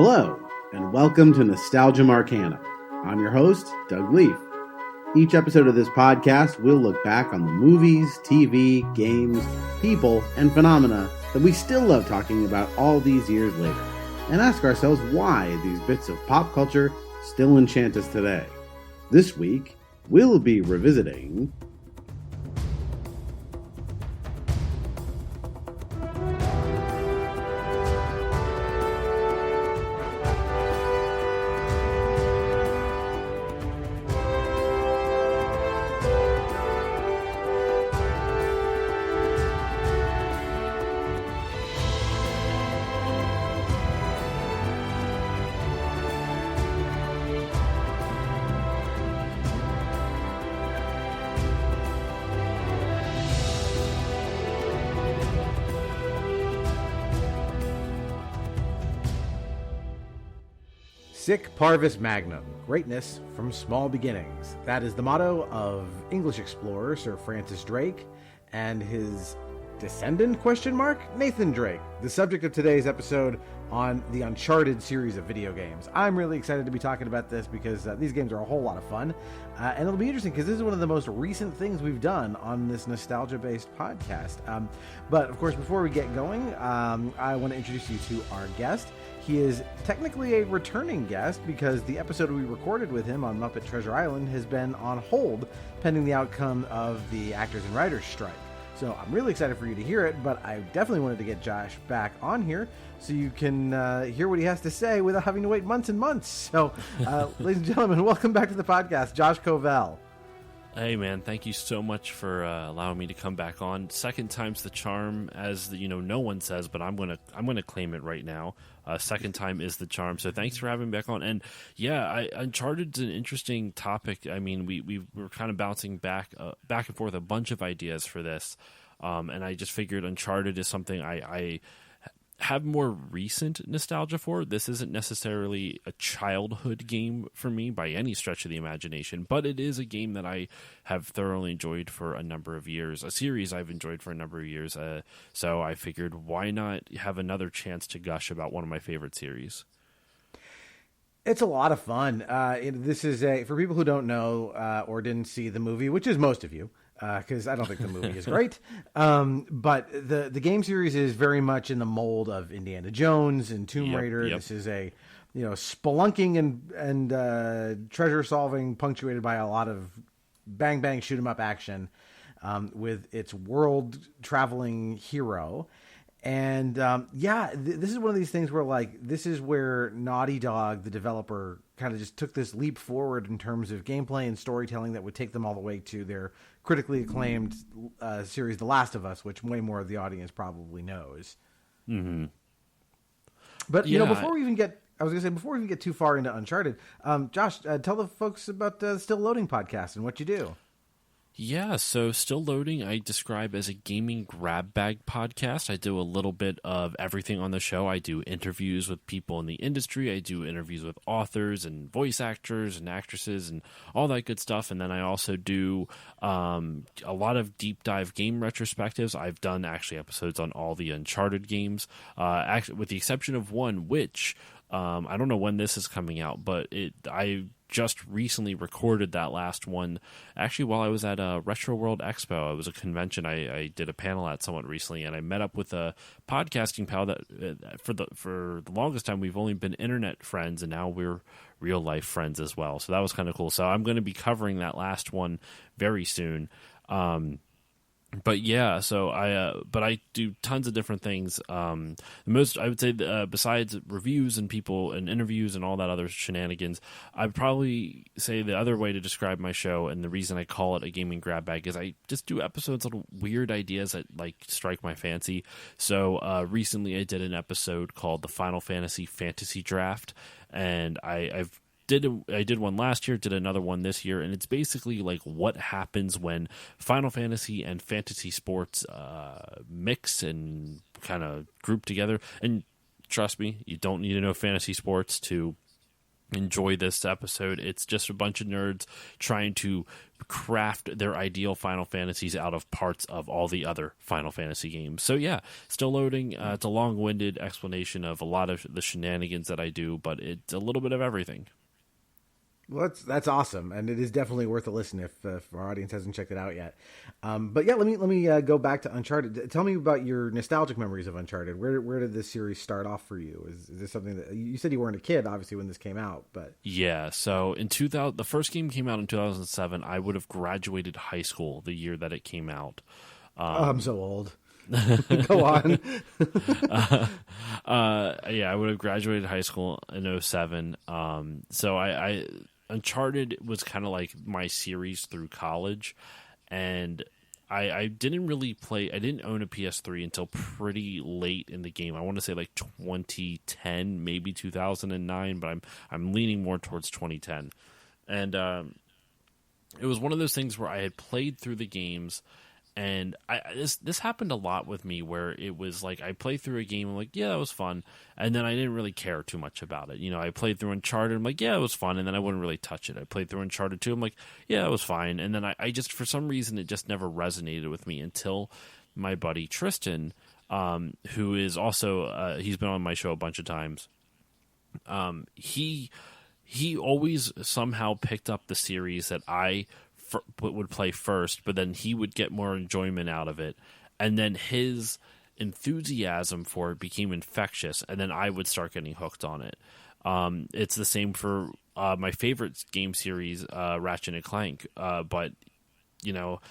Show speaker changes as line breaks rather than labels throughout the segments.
Hello, and welcome to Nostalgia Arcana. I'm your host, Doug Leaf. Each episode of this podcast, we'll look back on the movies, TV, games, people, and phenomena that we still love talking about all these years later, and ask ourselves why these bits of pop culture still enchant us today. This week, we'll be revisiting... Sic parvis magnum, greatness from small beginnings. That is the motto of English explorer Sir Francis Drake and his descendant, Nathan Drake, the subject of today's episode on the Uncharted series of video games. I'm really excited to be talking about this because these games are a whole lot of fun, and it'll be interesting because this is one of the most recent things we've done on this nostalgia-based podcast. But of course, before we get going, I want to introduce you to our guest. He is technically a returning guest because the episode we recorded with him on Muppet Treasure Island has been on hold pending the outcome of the actors and writers strike. So I'm really excited for you to hear it, but I definitely wanted to get Josh back on here so you can hear what he has to say without having to wait months and months. So, ladies and gentlemen, welcome back to the podcast, Josh Covel.
Hey man, thank you so much for allowing me to come back on. Second time's the charm, as no one says, but I'm gonna claim it right now. Second time is the charm. So thanks for having me back on. And yeah, Uncharted's an interesting topic. I mean, we were kind of bouncing back and forth a bunch of ideas for this, and I just figured Uncharted is something I have more recent nostalgia for. This isn't necessarily a childhood game for me by any stretch of the imagination, but it is a game that I have thoroughly enjoyed for a number of years, a series I've enjoyed for a number of years. So I figured, why not have another chance to gush about one of my favorite series?
It's a lot of fun. This is for people who don't know or didn't see the movie, which is most of you, because I don't think the movie is great. But the game series is very much in the mold of Indiana Jones and Tomb Raider. Yep. This is a spelunking and treasure solving, punctuated by a lot of bang bang shoot 'em up action, with its world traveling hero. And this is one of these things where this is where Naughty Dog, the developer, kind of just took this leap forward in terms of gameplay and storytelling that would take them all the way to their critically acclaimed series, The Last of Us, which way more of the audience probably knows. Mm-hmm. But before we even get too far into Uncharted, Josh, tell the folks about the Still Loading podcast and what you do.
Yeah, so Still Loading I describe as a gaming grab bag podcast. I do a little bit of everything on the show. I do interviews with people in the industry. I do interviews with authors and voice actors and actresses and all that good stuff. And then I also do a lot of deep dive game retrospectives. I've done actually episodes on all the Uncharted games, actually, with the exception of one, which I don't know when this is coming out, but I just recently recorded that last one actually while I was at a Retro World Expo. It was a convention I did a panel at somewhat recently, and I met up with a podcasting pal that for the longest time we've only been internet friends, and now we're real life friends as well. So that was kind of cool. So I'm going to be covering that last one very soon. But yeah, so I do tons of different things. The most, I would say, besides reviews and people and interviews and all that other shenanigans, I'd probably say the other way to describe my show, and the reason I call it a gaming grab bag, is I just do episodes on weird ideas that strike my fancy. So recently I did an episode called the Final Fantasy Fantasy Draft, and I did one last year, did another one this year, and it's basically what happens when Final Fantasy and fantasy sports mix and kind of group together. And trust me, you don't need to know fantasy sports to enjoy this episode. It's just a bunch of nerds trying to craft their ideal Final Fantasies out of parts of all the other Final Fantasy games. So yeah, still loading. It's a long-winded explanation of a lot of the shenanigans that I do, but it's a little bit of everything.
Well, that's awesome, and it is definitely worth a listen if our audience hasn't checked it out yet. But yeah, let me go back to Uncharted. Tell me about your nostalgic memories of Uncharted. Where did this series start off for you? Is this something that you said you weren't a kid, obviously, when this came out? But
yeah, so in 2000, the first game came out in 2007. I would have graduated high school the year that it came out.
I'm so old. Go on.
Yeah, I would have graduated high school in 07. So I Uncharted was kind of like my series through college, and I didn't really play. I didn't own a PS3 until pretty late in the game. I want to say like 2010, maybe 2009, but I'm leaning more towards 2010. And it was one of those things where I had played through the games. And this happened a lot with me, where it was like I played through a game, I'm like, yeah, that was fun, and then I didn't really care too much about it. You know, I played through Uncharted, I'm like, yeah, it was fun, and then I wouldn't really touch it. I played through Uncharted 2, I'm like, yeah, it was fine, and then I just, for some reason, it just never resonated with me until my buddy Tristan, who is also, he's been on my show a bunch of times, he always somehow picked up the series that I would play first, but then he would get more enjoyment out of it, and then his enthusiasm for it became infectious, and then I would start getting hooked on it. It's the same for my favorite game series, Ratchet and Clank, but you know,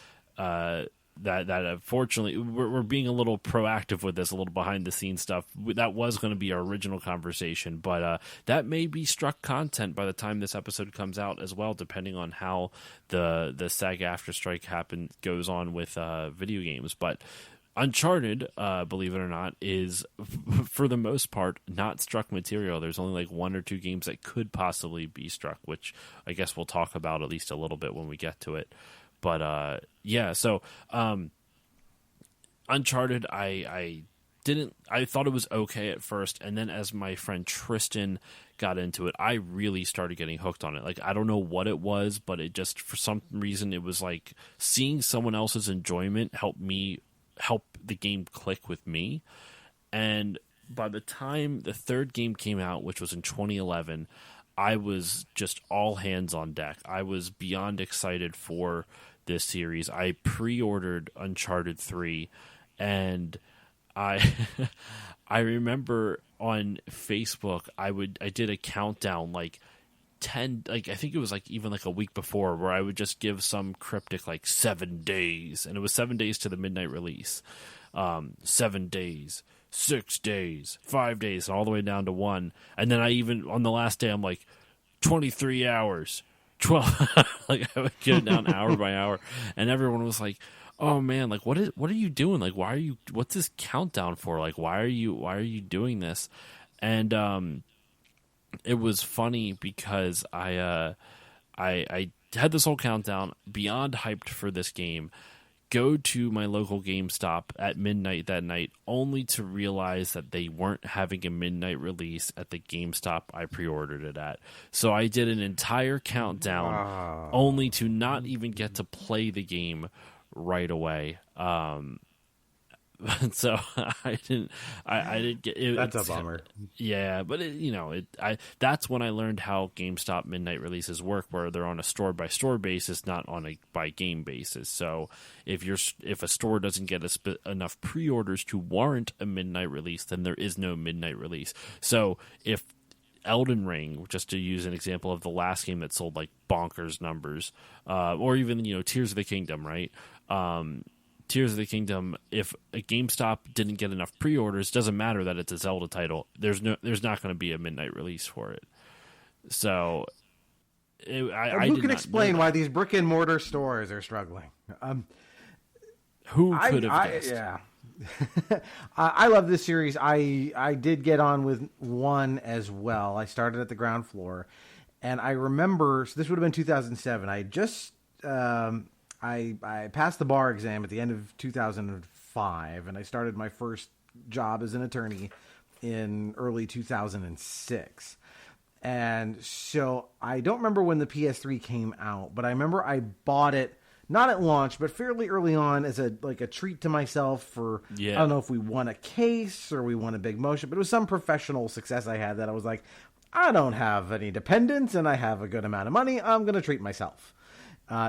that unfortunately we're being a little proactive with this, a little behind the scenes stuff. That was going to be our original conversation, but that may be struck content by the time this episode comes out as well, depending on how the SAG-AFTRA strike goes on with video games. But Uncharted, believe it or not, is for the most part not struck material. There's only like one or two games that could possibly be struck, which I guess we'll talk about at least a little bit when we get to it. But yeah, so Uncharted, I thought it was okay at first, and then as my friend Tristan got into it, I really started getting hooked on it. Like, I don't know what it was, but it just, for some reason, it was like seeing someone else's enjoyment help the game click with me. And by the time the third game came out, which was in 2011, I was just all hands on deck. I was beyond excited for this series. I pre-ordered Uncharted 3, and I I remember on Facebook I did a countdown like 10, like I think it was like even like a week before, where I would just give some cryptic like 7 days, and it was 7 days to the midnight release. 7 days, 6 days, 5 days, and all the way down to 1. And then I even, on the last day, I'm like, 23 hours, 12. Like, I would get it down hour by hour. And everyone was like, oh man, like, what are you doing? Like, what's this countdown for? Like, why are you doing this? And, it was funny because I had this whole countdown, beyond hyped for this game, go to my local GameStop at midnight that night, only to realize that they weren't having a midnight release at the GameStop I pre-ordered it at. So I did an entire countdown, only to not even get to play the game right away. So I didn't get it.
That's a bummer.
Yeah, but that's when I learned how GameStop midnight releases work, where they're on a store by store basis, not on a by game basis. So if a store doesn't get enough pre-orders to warrant a midnight release, then there is no midnight release. So if Elden Ring, just to use an example of the last game that sold like bonkers numbers, or even Tears of the Kingdom, right? Tears of the Kingdom, if a GameStop didn't get enough pre-orders, doesn't matter that it's a Zelda title. There's not going to be a midnight release for it. So,
who can explain why these brick and mortar stores are struggling?
Who could have guessed?
Yeah, I love this series. I did get on with 1 as well. I started at the ground floor, and I remember, so this would have been 2007. I just I passed the bar exam at the end of 2005, and I started my first job as an attorney in early 2006. And so I don't remember when the PS3 came out, but I remember I bought it not at launch, but fairly early on as a treat to myself for, I don't know if we won a case or we won a big motion, but it was some professional success I had that I was like, I don't have any dependents and I have a good amount of money. I'm going to treat myself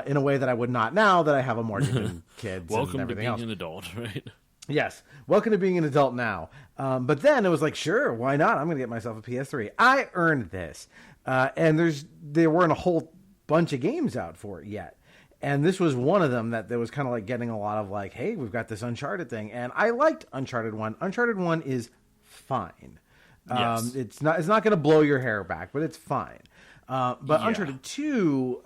in a way that I would not now that I have a mortgage and kids
Welcome
and everything
to being
else.
an adult, right?
Yes. Welcome to being an adult now. But then it was like, sure, why not? I'm going to get myself a PS3. I earned this. And there weren't a whole bunch of games out for it yet. And this was one of them that was kind of like getting a lot of like, hey, we've got this Uncharted thing. And I liked Uncharted 1. Uncharted 1 is fine.
Yes.
It's not going to blow your hair back, but it's fine. But Uncharted 2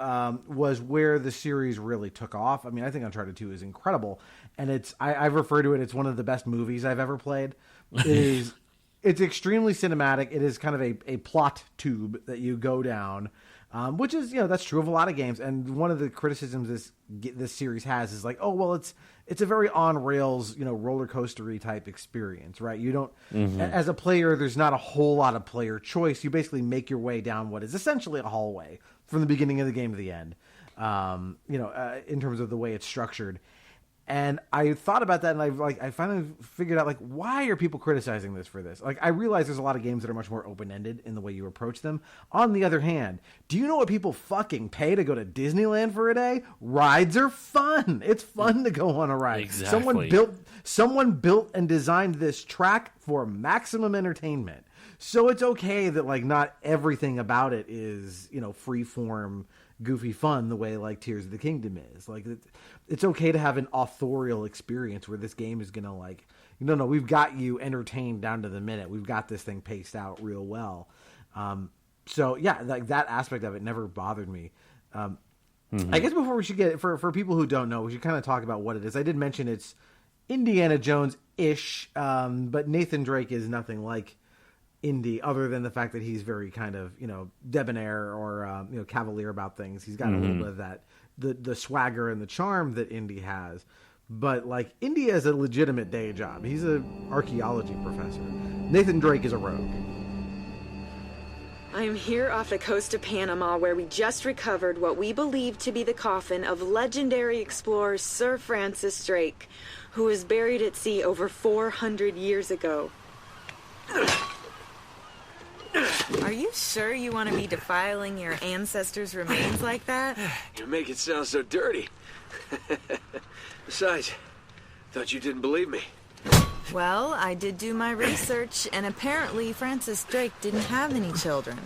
was where the series really took off. I mean, I think Uncharted 2 is incredible. And I've referred to it, it's one of the best movies I've ever played. It's extremely cinematic. It is kind of a plot tube that you go down, which is, that's true of a lot of games. And one of the criticisms this series has is like, oh, well, it's a very on rails, roller coastery type experience, right? You don't, as a player, there's not a whole lot of player choice. You basically make your way down what is essentially a hallway from the beginning of the game to the end, in terms of the way it's structured. And I thought about that, and I finally figured out, like, why are people criticizing this for this? Like, I realize there's a lot of games that are much more open-ended in the way you approach them. On the other hand, do you know what people fucking pay to go to Disneyland for a day? Rides are fun. It's fun to go on a ride.
Exactly.
Someone built and designed this track for maximum entertainment. So it's okay that, like, not everything about it is, free-form, goofy fun the way, like, Tears of the Kingdom is. Like, it's okay to have an authorial experience where this game is going to, like, no, we've got you entertained down to the minute. We've got this thing paced out real well. So, yeah, like, that aspect of it never bothered me. I guess before we should get, for people who don't know, we should kind of talk about what it is. I did mention it's Indiana Jones-ish, but Nathan Drake is nothing like Indy, other than the fact that he's very kind of, debonair or, cavalier about things. He's got a little bit of that, the swagger and the charm that Indy has. But, like, Indy has a legitimate day job. He's an archaeology professor. Nathan Drake is a rogue.
I am here off the coast of Panama, where we just recovered what we believe to be the coffin of legendary explorer Sir Francis Drake, who was buried at sea over 400 years ago. Are you sure you want to be defiling your ancestors' remains like that?
You make it sound so dirty. Besides, thought you didn't believe me.
Well, I did do my research, and apparently Francis Drake didn't have any children.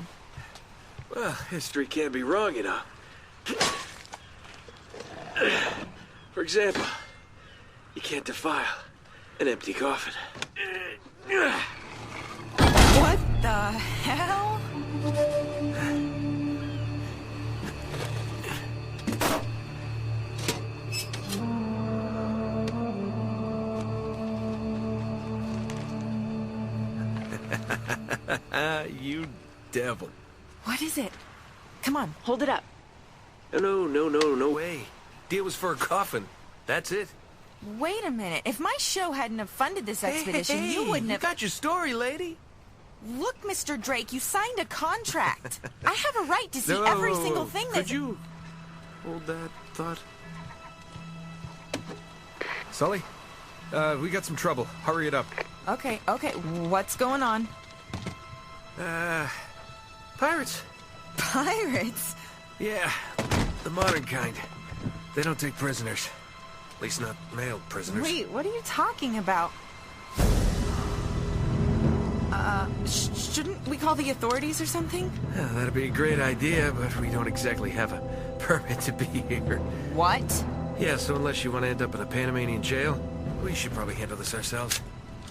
Well, history can't be wrong, For example, you can't defile an empty coffin.
What the hell?
You devil.
What is it? Come on, hold it up.
No way. Deal was for a coffin. That's it.
Wait a minute. If my show hadn't have funded this expedition, you wouldn't have...
You got your story, lady.
Look, Mr. Drake, you signed a contract. I have a right to see every single thing that...
Could you hold that thought?
Sully, we got some trouble. Hurry it up.
Okay. What's going on?
Pirates.
Pirates?
Yeah, the modern kind. They don't take prisoners. At least not male prisoners.
Wait, what are you talking about? Shouldn't we call the authorities or something?
Yeah, that'd be a great idea, but we don't exactly have a permit to be here.
What?
Yeah, so unless you want to end up in a Panamanian jail, we should probably handle this ourselves.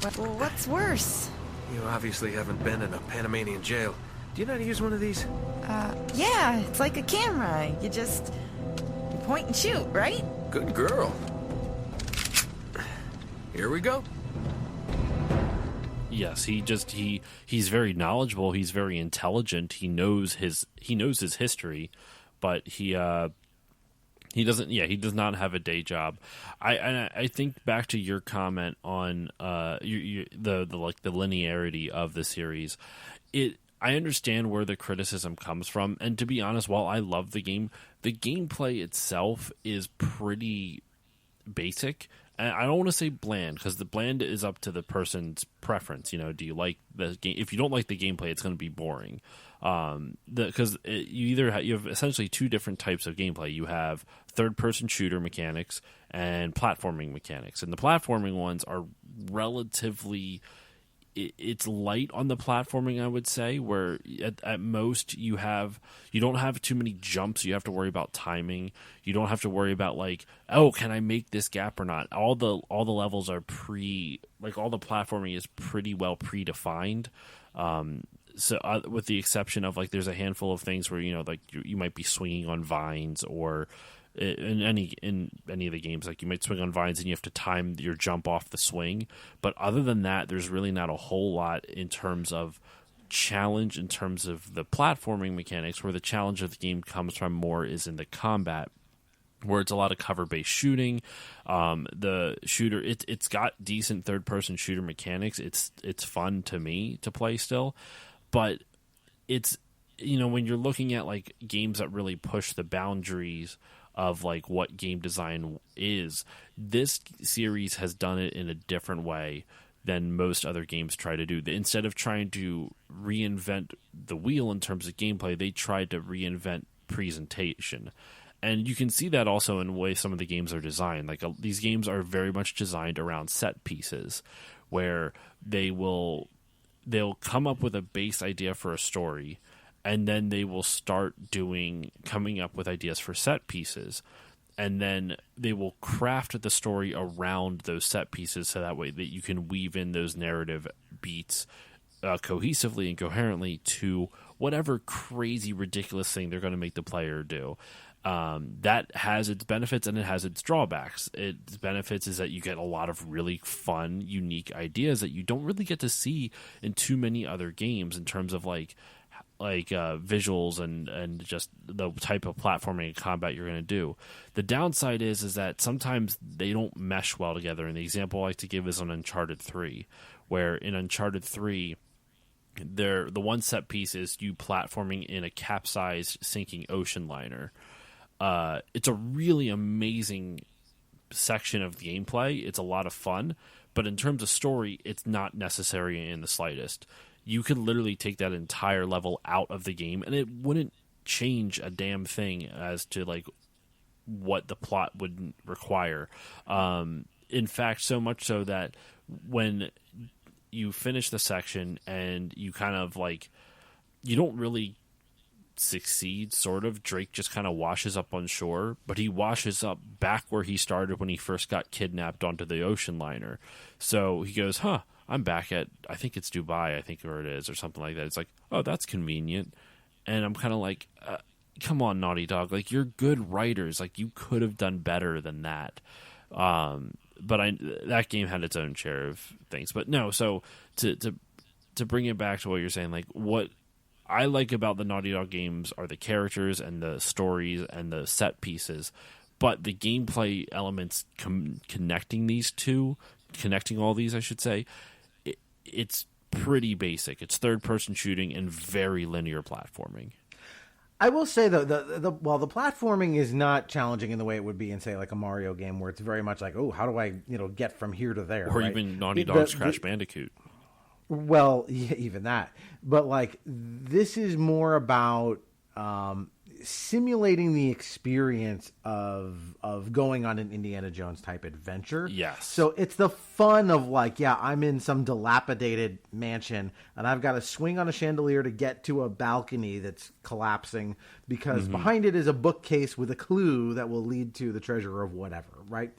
What's worse?
You obviously haven't been in a Panamanian jail. Do you know how to use one of these?
Yeah, it's like a camera. You point and shoot, right?
Good girl. Here we go.
Yes, he's very knowledgeable. He's very intelligent. He knows his history, but he doesn't. Yeah, he does not have a day job. I think back to your comment on the linearity of the series. I understand where the criticism comes from, and to be honest, while I love the game, the gameplay itself is pretty basic. And I don't want to say bland, because the bland is up to the person's preference. Do you like the game? If you don't like the gameplay, it's going to be boring. Because you have essentially two different types of gameplay. You have third-person shooter mechanics and platforming mechanics, and the platforming ones are relatively. It's light on the platforming, I would say, where at most you don't have too many jumps. You have to worry about timing. You don't have to worry about can I make this gap or not? All the levels are all the platforming is pretty well predefined. So with the exception of there's a handful of things where you might be swinging on vines, or in any of the games, you might swing on vines and you have to time your jump off the swing. But other than that, there's really not a whole lot in terms of challenge in terms of the platforming mechanics. Where the challenge of the game comes from more is in the combat, where it's a lot of cover-based shooting. The shooter, it's got decent third-person shooter mechanics. It's fun to me to play still, but it's when you're looking at games that really push the boundaries of what game design is, this series has done it in a different way than most other games try to do. Instead of trying to reinvent the wheel in terms of gameplay, they tried to reinvent presentation. And you can see that also in the way some of the games are designed. These games are very much designed around set pieces, where they'll come up with a base idea for a story, and then they will start coming up with ideas for set pieces, and then they will craft the story around those set pieces, so that way that you can weave in those narrative beats cohesively and coherently to whatever crazy, ridiculous thing they're going to make the player do. That has its benefits and it has its drawbacks. Its benefits is that you get a lot of really fun, unique ideas that you don't really get to see in too many other games in terms of visuals and just the type of platforming and combat you're going to do. The downside is that sometimes they don't mesh well together. And the example I like to give is on Uncharted 3, where in Uncharted 3, the one set piece is you platforming in a capsized sinking ocean liner. It's a really amazing section of gameplay. It's a lot of fun, but in terms of story, it's not necessary in the slightest. You could literally take that entire level out of the game, and it wouldn't change a damn thing as to what the plot would require. In fact, so much so that when you finish the section and you kind of you don't really succeed, sort of. Drake just kind of washes up on shore, but he washes up back where he started when he first got kidnapped onto the ocean liner. So he goes, I'm back at, I think it's Dubai, I think where it is, or something like that. It's oh, that's convenient. And I'm kind of come on, Naughty Dog. You're good writers. You could have done better than that. But that game had its own share of things. But no, so to bring it back to what you're saying, what I like about the Naughty Dog games are the characters and the stories and the set pieces. But the gameplay elements connecting all these, I should say, it's pretty basic. It's third-person shooting and very linear platforming.
I will say, though, the platforming is not challenging in the way it would be in, say, a Mario game, where it's very much oh, how do I, get from here to there?
Or
right?
even Naughty Dog's Crash Bandicoot.
Well, yeah, even that. But, this is more about simulating the experience of going on an Indiana Jones type adventure.
Yes.
So it's the fun of I'm in some dilapidated mansion and I've got to swing on a chandelier to get to a balcony that's collapsing because behind it is a bookcase with a clue that will lead to the treasure of whatever, right?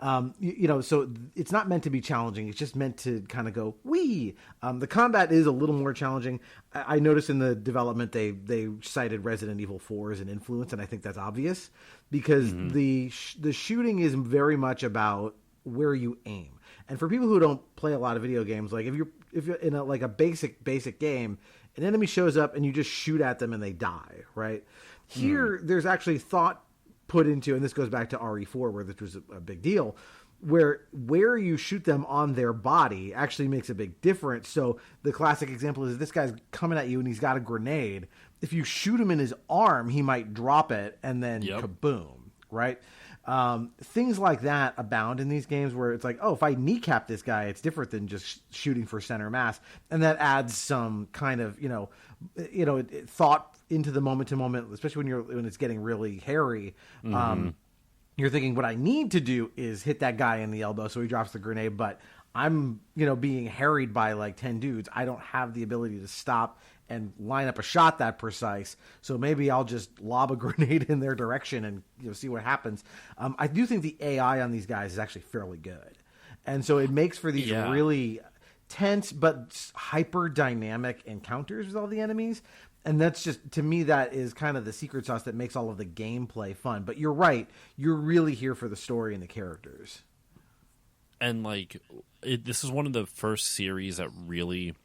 So it's not meant to be challenging. It's just meant to kind of go, wee. The combat is a little more challenging. I noticed in the development they cited Resident Evil 4 as an influence, and I think that's obvious because the shooting is very much about where you aim. And for people who don't play a lot of video games, if you're in a basic game, an enemy shows up and you just shoot at them and they die, right? Here, there's actually thought put into, and this goes back to RE4 where this was a big deal, where you shoot them on their body actually makes a big difference. So the classic example is this guy's coming at you and he's got a grenade. If you shoot him in his arm, he might drop it and then kaboom, right? Things like that abound in these games where it's like, oh, if I kneecap this guy, it's different than just shooting for center mass. And that adds some kind of, thought into the moment to moment, especially when it's getting really hairy. You're thinking what I need to do is hit that guy in the elbow so he drops the grenade, but I'm, being harried by like 10 dudes. I don't have the ability to stop and line up a shot that precise. So maybe I'll just lob a grenade in their direction and see what happens. I do think the AI on these guys is actually fairly good. And so it makes for these really tense but hyper dynamic encounters with all the enemies. And that's just, to me, that is kind of the secret sauce that makes all of the gameplay fun. But you're right. You're really here for the story and the characters.
And, this is one of the first series that really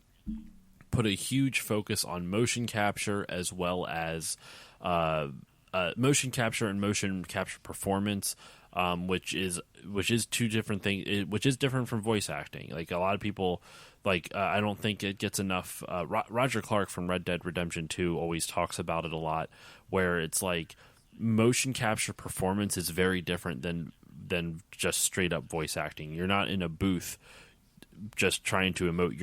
put a huge focus on motion capture as well as motion capture and motion capture performance, which is two different things, which is different from voice acting. Like, a lot of people... I don't think it gets enough. Roger Clark from Red Dead Redemption 2 always talks about it a lot, where it's like motion capture performance is very different than just straight up voice acting. You're not in a booth just trying to emote.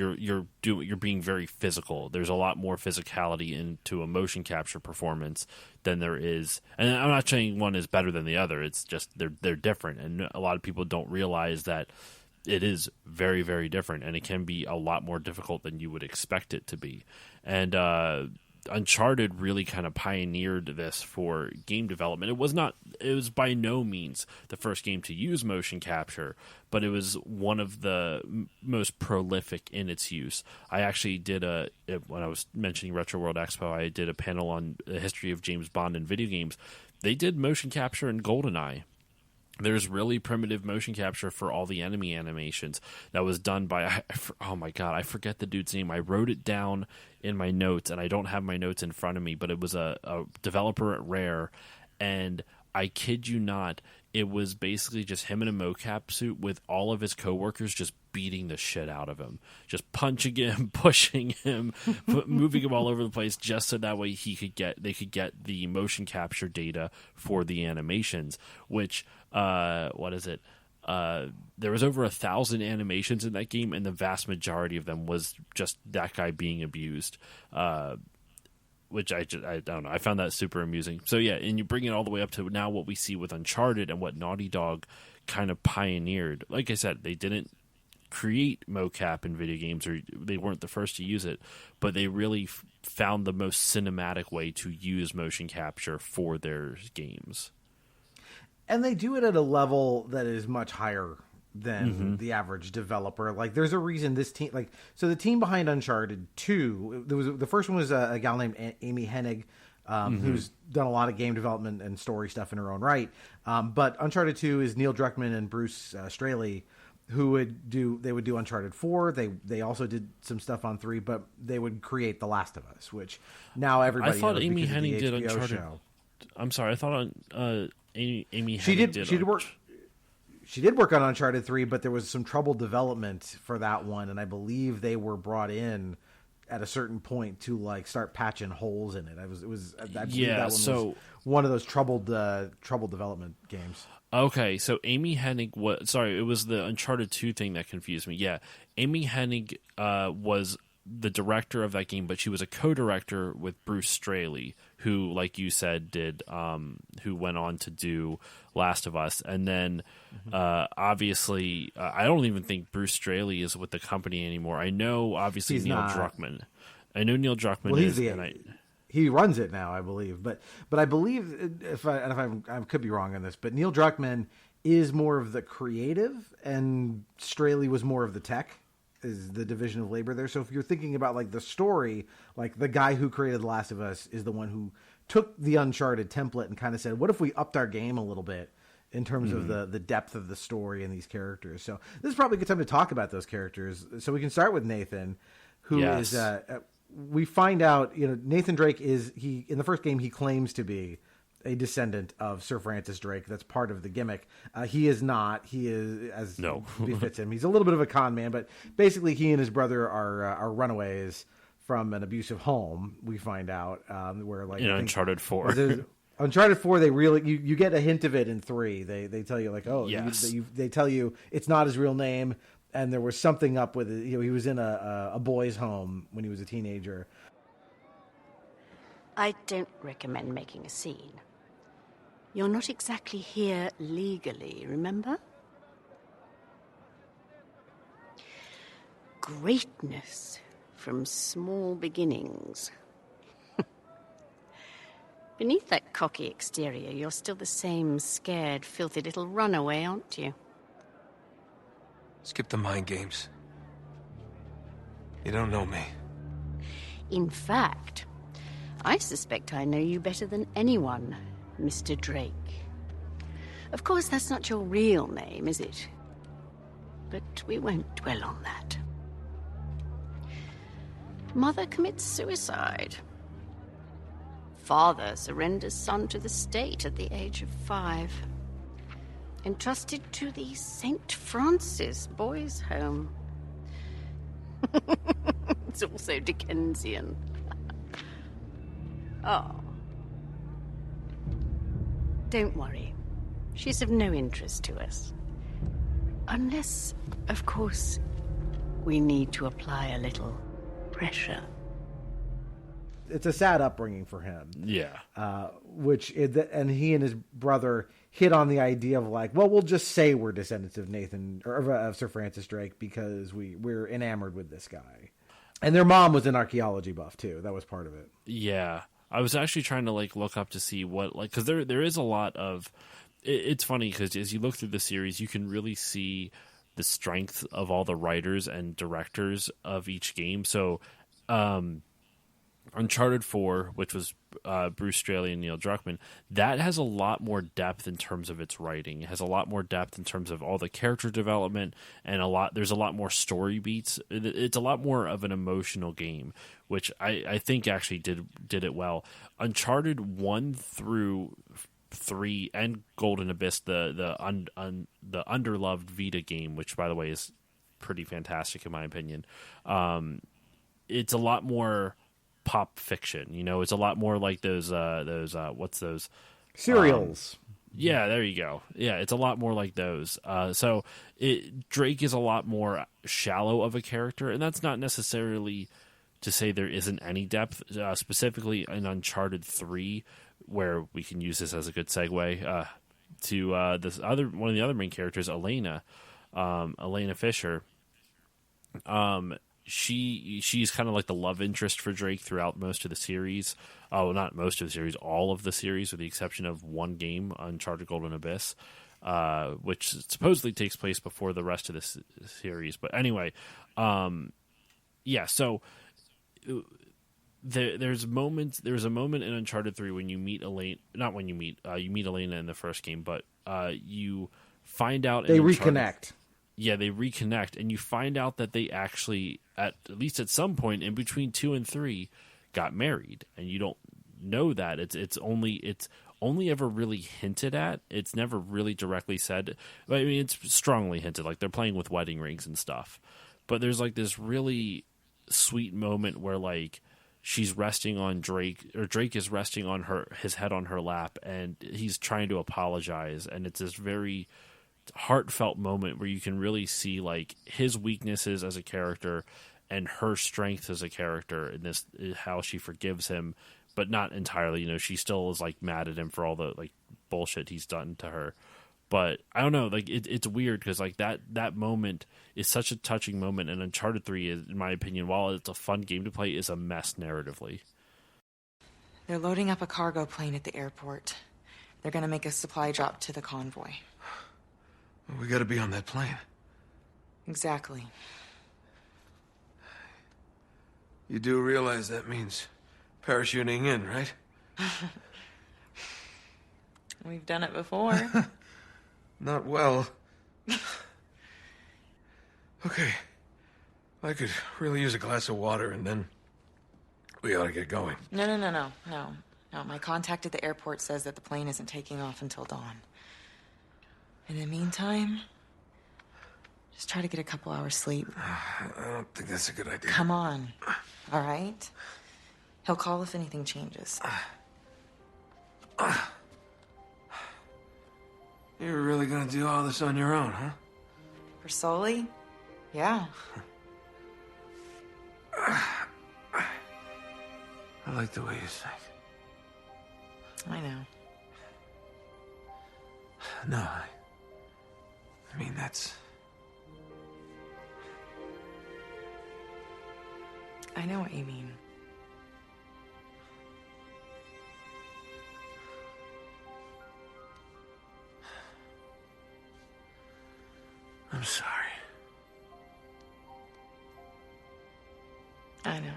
You're being very physical. There's a lot more physicality into a motion capture performance than there is. And I'm not saying one is better than the other. It's just they're different, and a lot of people don't realize that. It is very, very different, and it can be a lot more difficult than you would expect it to be. And Uncharted really kind of pioneered this for game development. It was by no means the first game to use motion capture, but it was one of the most prolific in its use. I actually did when I was mentioning Retro World Expo, I did a panel on the history of James Bond in video games. They did motion capture in GoldenEye. There's really primitive motion capture for all the enemy animations that was done by, oh my God, I forget the dude's name. I wrote it down in my notes, and I don't have my notes in front of me, but it was a developer at Rare, and I kid you not, it was basically just him in a mocap suit with all of his coworkers just beating the shit out of him, just punching him, pushing him, moving him all over the place, just so that way they could get the motion capture data for the animations. Which what is it? There was over 1,000 animations in that game, and the vast majority of them was just that guy being abused. Which I don't know. I found that super amusing. So yeah, and you bring it all the way up to now what we see with Uncharted and what Naughty Dog kind of pioneered. Like I said, they didn't create mocap in video games, or they weren't the first to use it, but they really found the most cinematic way to use motion capture for their games.
And they do it at a level that is much higher than the average developer. Like, there's a reason this team, so the team behind Uncharted 2, the first one was a gal named Amy Hennig, who's done a lot of game development and story stuff in her own right. But Uncharted 2 is Neil Druckmann and Bruce Straley, who would do Uncharted 4. They also did some stuff on 3, but they would create The Last of Us, which now everybody knows.
I thought Amy
because of the
Hennig did
HBO
Uncharted.
show.
I'm sorry, I thought Amy Hennig did
work. She did work on Uncharted 3, but there was some troubled development for that one, and I believe they were brought in at a certain point to start patching holes in it. I believe that one was one of those troubled development games.
Okay, so Amy Hennig it was the Uncharted 2 thing that confused me. Yeah, Amy Hennig was the director of that game, but she was a co-director with Bruce Straley, who, like you said, who went on to do Last of Us. And then, obviously, I don't even think Bruce Straley is with the company anymore. I know, obviously,
He's
Neil
not.
Druckmann. I know Neil Druckmann
he runs it now, I believe. But I believe, if I could be wrong on this, but Neil Druckmann is more of the creative, and Straley was more of the tech. Is the division of labor there. So if you're thinking about the story, the guy who created The Last of Us is the one who took the Uncharted template and kind of said, what if we upped our game a little bit in terms of the depth of the story and these characters? So this is probably a good time to talk about those characters. So we can start with Nathan, who is, we find out, Nathan Drake in the first game, he claims to be a descendant of Sir Francis Drake. That's part of the gimmick. He is not. He is, as befits him, he's a little bit of a con man, but basically he and his brother are runaways from an abusive home, we find out, where like
in Uncharted 4.
Uncharted 4, they really you get a hint of it in 3. They tell you like, oh,
yes.
they tell you it's not his real name, and there was something up with it. You know, he was in a boys' home when he was a teenager.
I don't recommend making a scene. You're not exactly here legally, remember? Greatness from small beginnings. Beneath that cocky exterior, you're still the same scared, filthy little runaway, aren't you?
Skip the mind games. You don't know me.
In fact, I suspect I know you better than anyone, Mr. Drake. Of course, that's not your real name, is it? But we won't dwell on that. Mother commits suicide. Father surrenders son to the state at the age of 5. Entrusted to the St. Francis Boys' Home. It's also Dickensian. Oh. Don't worry. She's of no interest to us. Unless, of course, we need to apply a little pressure.
It's a sad upbringing for him.
Yeah.
And he and his brother hit on the idea of like, well, we'll just say we're descendants of Nathan or of Sir Francis Drake because we're enamored with this guy. And their mom was an archaeology buff too. That was part of it.
Yeah. I was actually trying to like look up to see what like because there is a lot of it's funny because as you look through the series you can really see the strength of all the writers and directors of each game. So Uncharted 4, which was Bruce Straley and Neil Druckmann, that has a lot more depth in terms of its writing. It has a lot more depth in terms of all the character development, and there's a lot more story beats. It's a lot more of an emotional game, which I think actually did it well. Uncharted 1 through 3 and Golden Abyss, the underloved Vita game, which by the way is pretty fantastic in my opinion. It's a lot more pop fiction, you know. It's a lot more like those what's those
serials.
Yeah, there you go. Yeah, it's a lot more like those. So Drake is a lot more shallow of a character, and that's not necessarily to say there isn't any depth. Specifically in Uncharted 3, where we can use this as a good segue to this other one of the other main characters, Elena Fisher. She's kind of like the love interest for Drake throughout most of the series. Oh, not most of the series, all of the series, with the exception of one game, Uncharted Golden Abyss, which supposedly takes place before the rest of the series. But anyway, yeah. So there's a moment in Uncharted 3 when you meet Elena. Not when you meet Elena in the first game, but you find out
they reconnect.
Yeah, they reconnect, and you find out that they actually, at least at some point in between 2 and 3, got married, and you don't know that. It's only ever really hinted at. It's never really directly said. I mean, it's strongly hinted, like they're playing with wedding rings and stuff. But there's like this really sweet moment where like she's resting on Drake, or Drake is resting on his head on her lap, and he's trying to apologize, and it's this very heartfelt moment where you can really see like his weaknesses as a character and her strength as a character, and this how she forgives him, but not entirely. You know, she still is like mad at him for all the like bullshit he's done to her. But I don't know, like it's weird because like that moment is such a touching moment, and Uncharted 3 is, in my opinion, while it's a fun game to play, is a mess narratively.
They're loading up a cargo plane at the airport. They're gonna make a supply drop to the convoy.
We gotta be on that plane.
Exactly.
You do realize that means parachuting in, right?
We've done it before.
Not well. Okay. I could really use a glass of water, and then we ought to get going.
No. Now, my contact at the airport says that the plane isn't taking off until dawn. In the meantime, just try to get a couple hours sleep.
I don't think that's a good idea.
Come on, all right? He'll call if anything changes.
You're really gonna do all this on your own, huh?
For Sully? Yeah.
I like the way you think.
I know.
No, I mean, that's...
I know what you mean.
I'm sorry.
I know.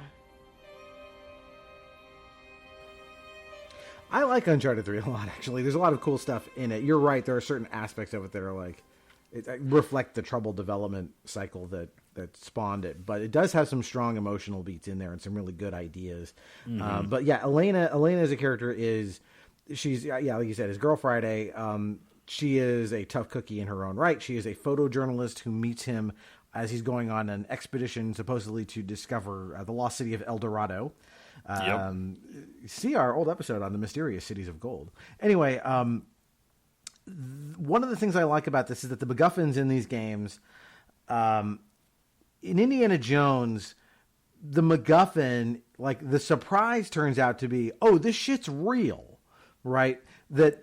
I like Uncharted 3 a lot, actually. There's a lot of cool stuff in it. You're right. There are certain aspects of it that are like, it reflect the troubled development cycle that spawned it. But it does have some strong emotional beats in there and some really good ideas. But yeah, Elena as a character she's like you said, is Girl Friday. She is a tough cookie in her own right. She is a photojournalist who meets him as he's going on an expedition supposedly to discover the lost city of El Dorado. See our old episode on the mysterious cities of gold. Anyway, one of the things I like about this is that the MacGuffins in these games, in Indiana Jones, the MacGuffin, like the surprise turns out to be, oh, this shit's real, right? That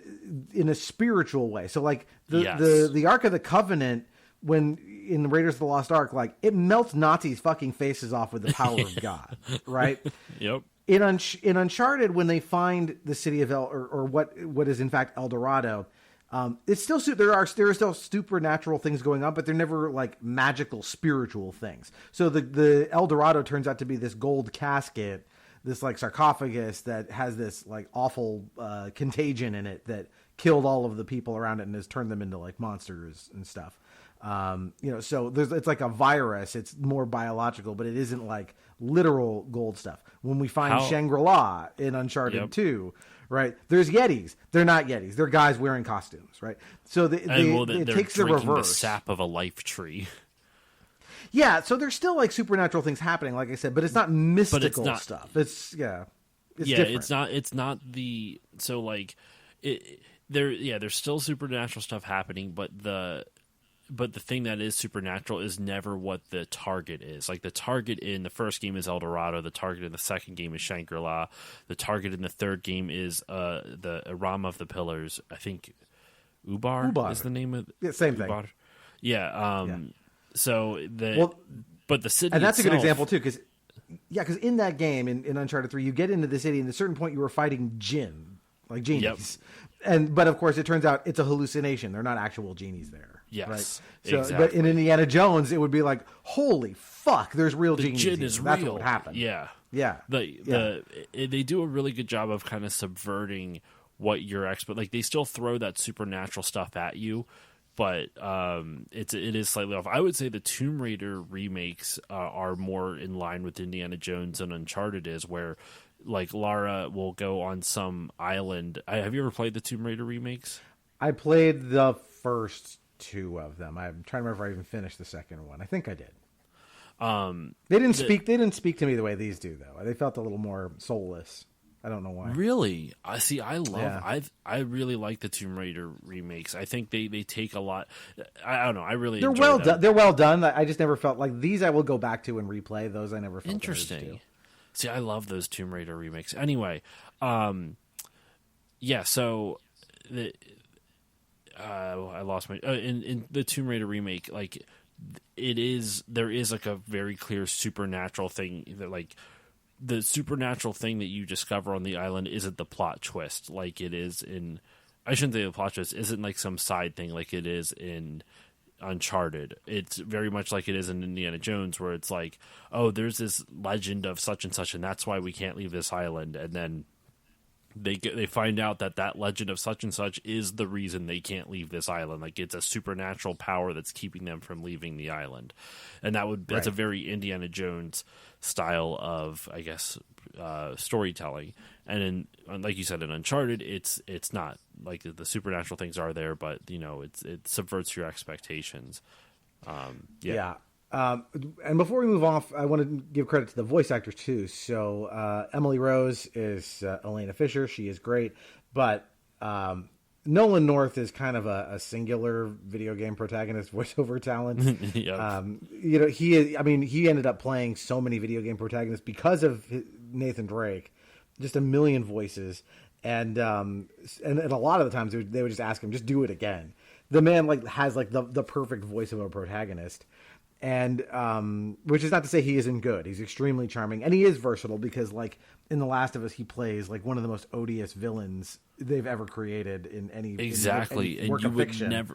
in a spiritual way. So like the Ark of the Covenant, when in the Raiders of the Lost Ark, like it melts Nazis' fucking faces off with the power of God, right?
Yep.
In Uncharted, when they find the city of what is in fact El Dorado, it's still there are still supernatural things going on, but they're never like magical spiritual things. So the El Dorado turns out to be this gold casket, this like sarcophagus that has this like awful contagion in it that killed all of the people around it and has turned them into like monsters and stuff. So it's like a virus. It's more biological, but it isn't like literal gold stuff. When we find Shangri-La in Uncharted 2, right? There's Yetis. They're not Yetis. They're guys wearing costumes, right? So it takes the reverse.
The sap of a life tree.
Yeah, so there's still like supernatural things happening, like I said, but it's not mystical stuff. It's different.
It's not the so like there's still supernatural stuff happening, but the thing that is supernatural is never what the target is. Like the target in the first game is El Dorado. The target in the second game is Shangri-La. The target in the third game is the Rama of the Pillars. I think Ubar is the name of
same
Ubar.
thing.
Yeah. So but the city,
and that's
itself,
a good example too, because in that game in Uncharted 3, you get into the city, and at a certain point you were fighting jinn, like genies, but of course it turns out it's a hallucination. They're not actual genies there.
Yes,
right? So,
exactly.
But in Indiana Jones, it would be like, holy fuck, there's real genies.
The jinn is
That's
real.
What would happen.
Yeah. They do a really good job of kind of subverting what you're like they still throw that supernatural stuff at you, but it is slightly off. I would say the Tomb Raider remakes are more in line with Indiana Jones and Uncharted is, where like Lara will go on some island. Have you ever played the Tomb Raider remakes?
I played the first two of them. I'm trying to remember if I even finished the second one. I think I did. They didn't speak to me the way these do, though. They felt a little more soulless. I don't know why.
Really? I really like the Tomb Raider remakes. I think they take a lot. I don't know. I really
they're
enjoy
well
them.
done. They're well done. I just never felt like these. I will go back to and replay those. I never felt
interesting. See, I love those Tomb Raider remakes. Anyway, So I lost my in the Tomb Raider remake. Like there is like a very clear supernatural thing that like. The supernatural thing that you discover on the island isn't the plot twist like it is in... I shouldn't say the plot twist isn't like some side thing like it is in Uncharted. It's very much like it is in Indiana Jones, where it's like, oh, there's this legend of such and such, and that's why we can't leave this island. And then they find out that legend of such and such is the reason they can't leave this island. Like, it's a supernatural power that's keeping them from leaving the island, and that's a very Indiana Jones style of, I guess, storytelling. And in, like you said, in Uncharted, it's not like the supernatural things are there, but it subverts your expectations.
And before we move off, I want to give credit to the voice actors too. So Emily Rose is Elena Fisher. She is great, but Nolan North is kind of a singular video game protagonist voiceover talent.
Yep.
He ended up playing so many video game protagonists because of Nathan Drake, just a million voices. And a lot of the times they would just ask him, just do it again. The man has the perfect voice of a protagonist. And which is not to say he isn't good. He's extremely charming, and he is versatile because, like, in The Last of Us, he plays like one of the most odious villains they've ever created in any any work of fiction.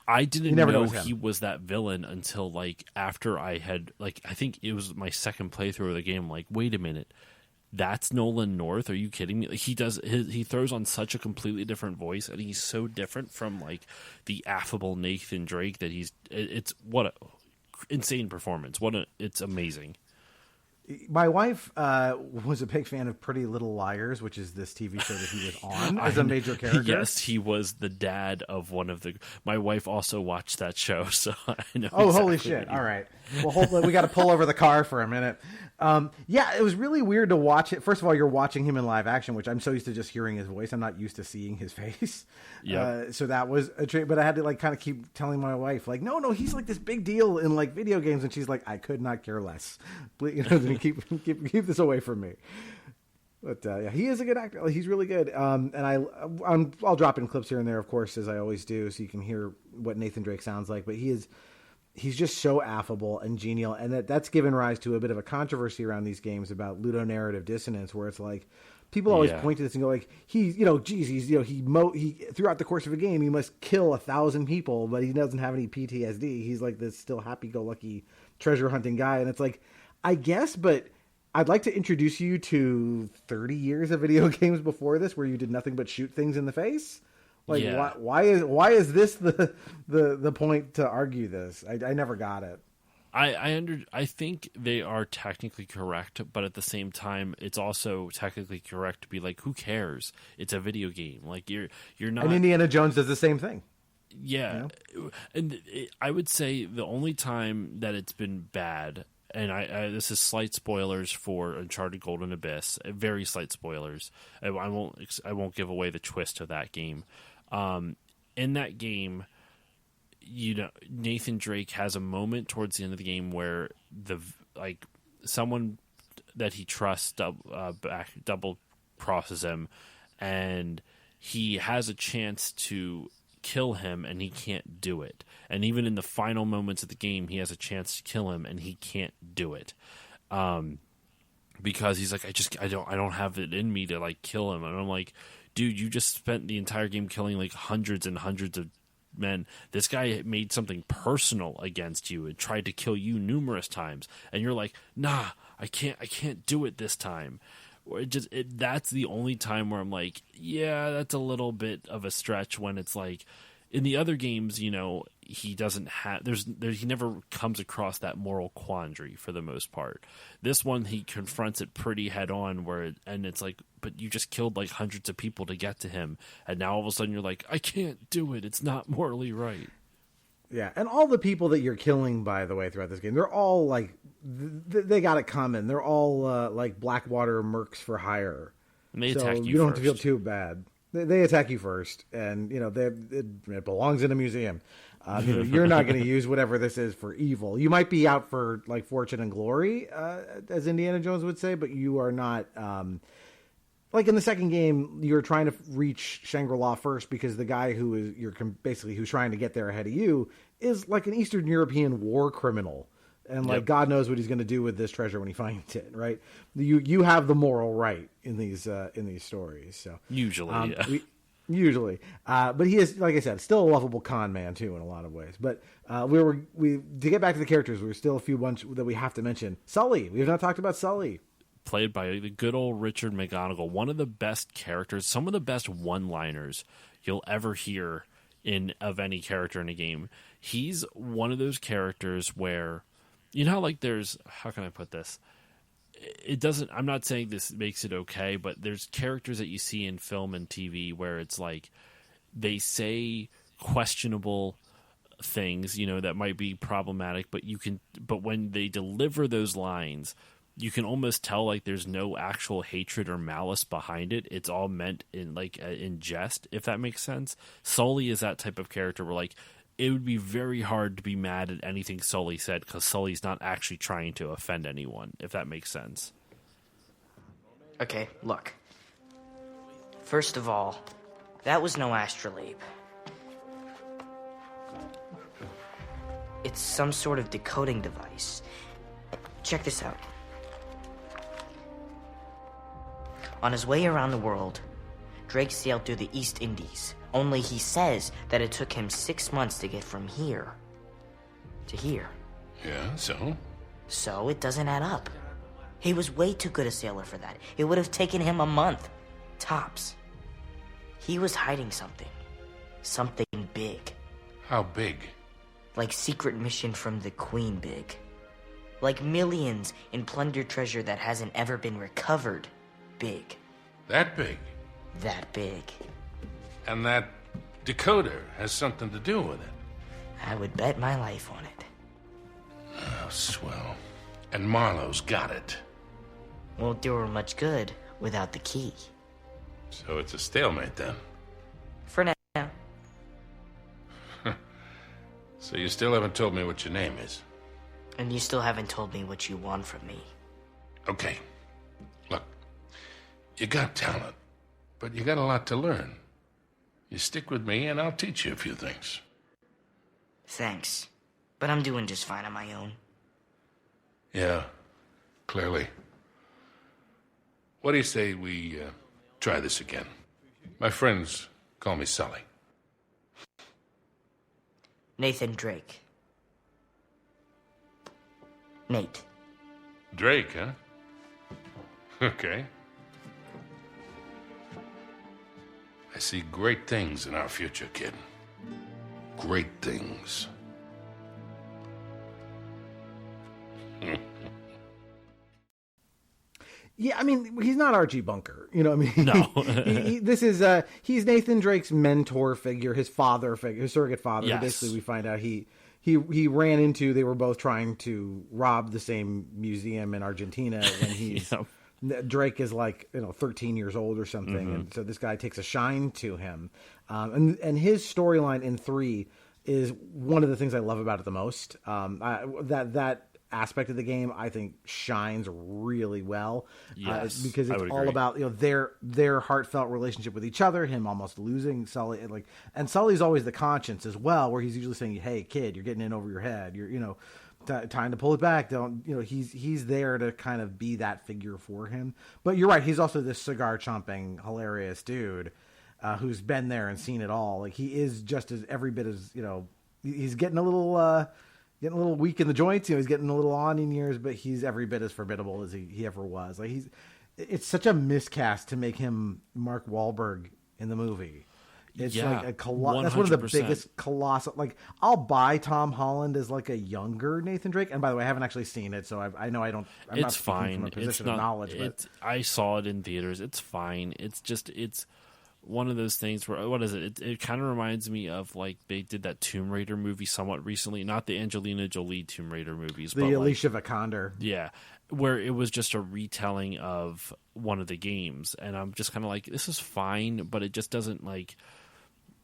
I didn't know he was that villain until like after I had I think it was my second playthrough of the game. Like, wait a minute, that's Nolan North? Are you kidding me? Like, he throws on such a completely different voice, and he's so different from like the affable Nathan Drake that it's what a insane performance. It's amazing.
My wife was a big fan of Pretty Little Liars, which is this TV show that he was on as a major character.
Yes, he was the dad of one of the. My wife also watched that show, so I know.
Oh, exactly. Holy shit! All right, well, we got to pull over the car for a minute. It was really weird to watch it. First of all, you're watching him in live action, which I'm so used to just hearing his voice. I'm not used to seeing his face.
Yeah.
So that was a treat, but I had to kind of keep telling my wife, no, he's like this big deal in like video games, and she's like, I could not care less. Please, keep this away from me. But he is a good actor. He's really good. And I'll drop in clips here and there, of course, as I always do, so you can hear what Nathan Drake sounds like. But he's just so affable and genial, and that's given rise to a bit of a controversy around these games about ludonarrative dissonance, where it's like people always point to this and go like, he throughout the course of a game he must kill 1,000 people, but he doesn't have any PTSD. He's like this still happy-go-lucky treasure hunting guy, and it's like, I guess, but I'd like to introduce you to 30 years of video games before this where you did nothing but shoot things in the face. Like, why is this the point to argue this? I never got it.
I think they are technically correct, but at the same time, it's also technically correct to be like, who cares? It's a video game. Like, you're not.
And Indiana Jones does the same thing.
Yeah, and I would say the only time that it's been bad. And this is slight spoilers for Uncharted Golden Abyss, very slight spoilers. I won't give away the twist of that game. In that game, Nathan Drake has a moment towards the end of the game where someone that he trusts double crosses him, and he has a chance to kill him, and he can't do it. And even in the final moments of the game, he has a chance to kill him, and he can't do it, because he's like, I don't have it in me to like kill him. And I'm like, dude, you just spent the entire game killing like hundreds and hundreds of men. This guy made something personal against you and tried to kill you numerous times, and you're like, nah, I can't do it this time. That's the only time where I'm like, yeah, that's a little bit of a stretch. When it's like in the other games, he doesn't have he never comes across that moral quandary for the most part. This one, he confronts it pretty head on, and it's like, but you just killed like hundreds of people to get to him, and now all of a sudden you're like, I can't do it. It's not morally right.
Yeah, and all the people that you're killing, by the way, throughout this game, they're all like, they got it coming. They're all like Blackwater mercs for hire.
And they attack you
don't
first.
have to feel too bad. They attack you first, and it belongs in a museum. You're not going to use whatever this is for evil. You might be out for like fortune and glory, as Indiana Jones would say, but you are not. Like in the second game, you're trying to reach Shangri-La first because the guy who's trying to get there ahead of you is like an Eastern European war criminal, and like God knows what he's going to do with this treasure when he finds it. Right? You have the moral right in these stories. So
usually,
usually, but he is, like I said, still a lovable con man too in a lot of ways. But to get back to the characters, there's still a few bunch that we have to mention. Sully, we have not talked about Sully.
played by the good old Richard McGonigal, one of the best characters, some of the best one-liners you'll ever hear of any character in a game. He's one of those characters where, you know how like there's, how can I put this? It doesn't, I'm not saying this makes it okay, but there's characters that you see in film and TV where it's like they say questionable things, you know, that might be problematic, but when they deliver those lines, you can almost tell like there's no actual hatred or malice behind it. It's all meant in like in jest, if that makes sense. Sully is that type of character where like it would be very hard to be mad at anything Sully said because Sully's not actually trying to offend anyone, if that makes sense.
Okay, look. First of all, that was no astrolabe. It's some sort of decoding device. Check this out. On his way around the world, Drake sailed through the East Indies. Only he says that it took him 6 months to get from here to here.
Yeah, so?
So it doesn't add up. He was way too good a sailor for that. It would have taken him a month, tops. He was hiding something. Something big.
How big?
Like secret mission from the Queen big. Like millions in plundered treasure that hasn't ever been recovered big.
That big?
That big.
And that decoder has something to do with it?
I would bet my life on it.
Oh, swell. And Marlowe's got it.
Won't do her much good without the key.
So it's a stalemate then?
For now.
So you still haven't told me what your name is?
And you still haven't told me what you want from me.
Okay. Look, you got talent, but you got a lot to learn. You stick with me and I'll teach you a few things.
Thanks. But I'm doing just fine on my own.
Yeah, clearly. What do you say we try this again? My friends call me Sully.
Nathan Drake. Nate.
Drake, huh? Okay. I see great things in our future, kid. Great things.
Yeah, I mean, he's not Archie Bunker. You know what I mean?
No.
This is, he's Nathan Drake's mentor figure, his father figure, his surrogate father.
Yes.
Basically, we find out he ran into, they were both trying to rob the same museum in Argentina when he's, Drake is like, 13 years old or something. Mm-hmm. And so this guy takes a shine to him. And his storyline in 3 is one of the things I love about it the most. That aspect of the game I think shines really well.
Yes,
because it's all about their heartfelt relationship with each other, him almost losing Sully, and Sully's always the conscience as well, where he's usually saying, hey kid, you're getting in over your head, you're time to pull it back, don't he's there to kind of be that figure for him. But you're right, he's also this cigar chomping hilarious dude who's been there and seen it all. Like he is just as every bit as he's getting a little weak in the joints. He's getting a little on in years, but he's every bit as formidable as he ever was. Like it's such a miscast to make him Mark Wahlberg in the movie. It's like that's one of the biggest colossal. Like I'll buy Tom Holland as like a younger Nathan Drake. And by the way, I haven't actually seen it, so I know I don't. I'm
it's
not
fine.
From a position of knowledge, but
I saw it in theaters. It's fine. It's one of those things where, what is it? It kind of reminds me of like they did that Tomb Raider movie somewhat recently, not the Angelina Jolie Tomb Raider movies,
the Alicia Vikander.
Yeah, where it was just a retelling of one of the games, and I'm just kind of like, this is fine, but it just doesn't like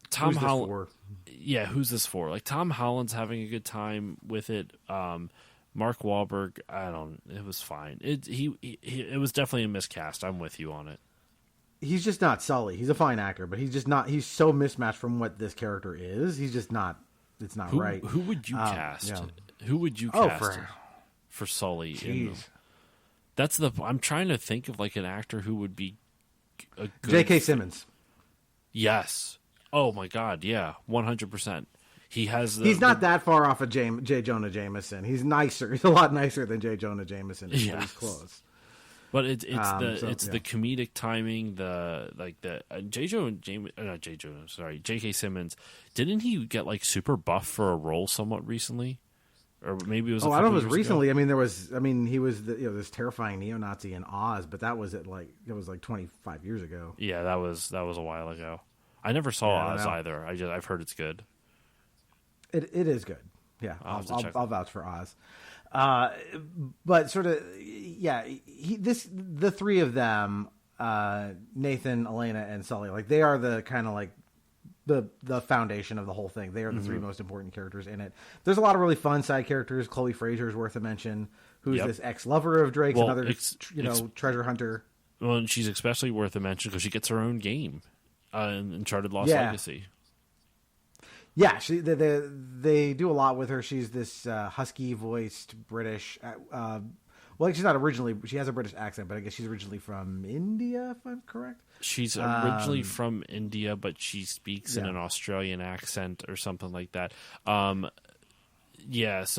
Tom Holland. Yeah, who's this for? Like Tom Holland's having a good time with it. Mark Wahlberg, it was fine. It was definitely a miscast. I'm with you on it.
He's just not Sully. He's a fine actor, but he's just not. He's so mismatched from what this character is. He's just not. It's not right.
Who would you cast?
Yeah.
Who would you cast for Sully? I'm trying to think of like an actor who would be a good.
J.K. Simmons.
Yes. Oh my God. Yeah. 100%. He has.
He's not that far off of J. Jonah Jameson. He's nicer. He's a lot nicer than J. Jonah Jameson. But he's close.
But it's the comedic timing, J.K. Simmons. Didn't he get like super buff for a role somewhat recently? Or maybe it was.
I don't know if it was recently. Ago. He was this terrifying neo-Nazi in Oz, but that was it was like 25 years ago.
Yeah, that was a while ago. I never saw Oz either. I've heard it's good.
It is good. Yeah, I'll vouch for Oz. But sort of, yeah. The three of them, Nathan, Elena, and Sully, like they are the kind of like the foundation of the whole thing. They are the three most important characters in it. There's a lot of really fun side characters. Chloe Fraser is worth a mention. Who's this ex-lover of Drake's, another treasure hunter.
Well, and she's especially worth a mention because she gets her own game in Uncharted Lost Legacy.
Yeah, they do a lot with her. She's this husky-voiced British. She's not originally. She has a British accent, but I guess she's originally from India, if I'm correct. She's
originally from India, but she speaks in an Australian accent or something like that. She's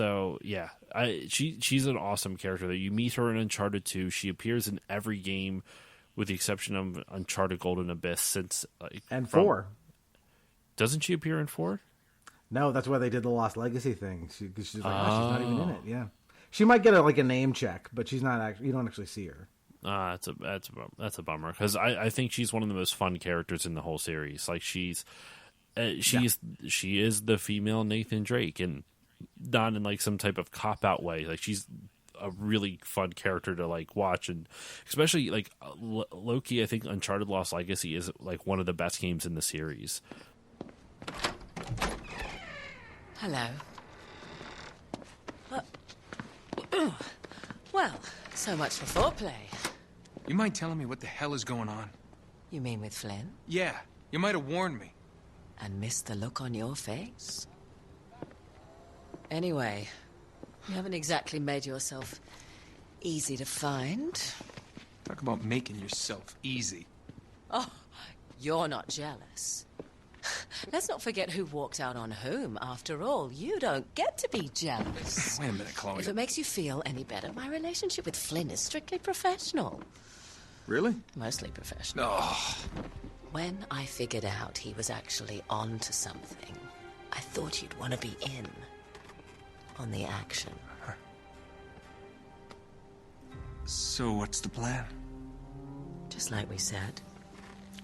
an awesome character. That you meet her in Uncharted 2. She appears in every game, with the exception of Uncharted Golden Abyss. And
4.
Doesn't she appear in 4?
No, that's why they did the Lost Legacy thing. She's like, she's not even in it. Yeah, she might get a name check, but she's not actually. You don't actually see her.
That's a bummer because I think she's one of the most fun characters in the whole series. Like she is the female Nathan Drake, and not in like some type of cop out way. Like she's a really fun character to like watch, and especially like low-key, I think Uncharted Lost Legacy is like one of the best games in the series.
Hello. Well, so much for foreplay.
You mind telling me what the hell is going on?
You mean with Flynn?
Yeah, you might have warned me.
And missed the look on your face? Anyway, you haven't exactly made yourself easy to find.
Talk about making yourself easy.
Oh, you're not jealous. Let's not forget who walked out on whom. After all, you don't get to be jealous.
Wait a minute, Chloe.
If it makes you feel any better, my relationship with Flynn is strictly professional.
Really?
Mostly professional.
Oh.
When I figured out he was actually onto something, I thought you'd want to be in on the action.
So what's the plan?
Just like we said.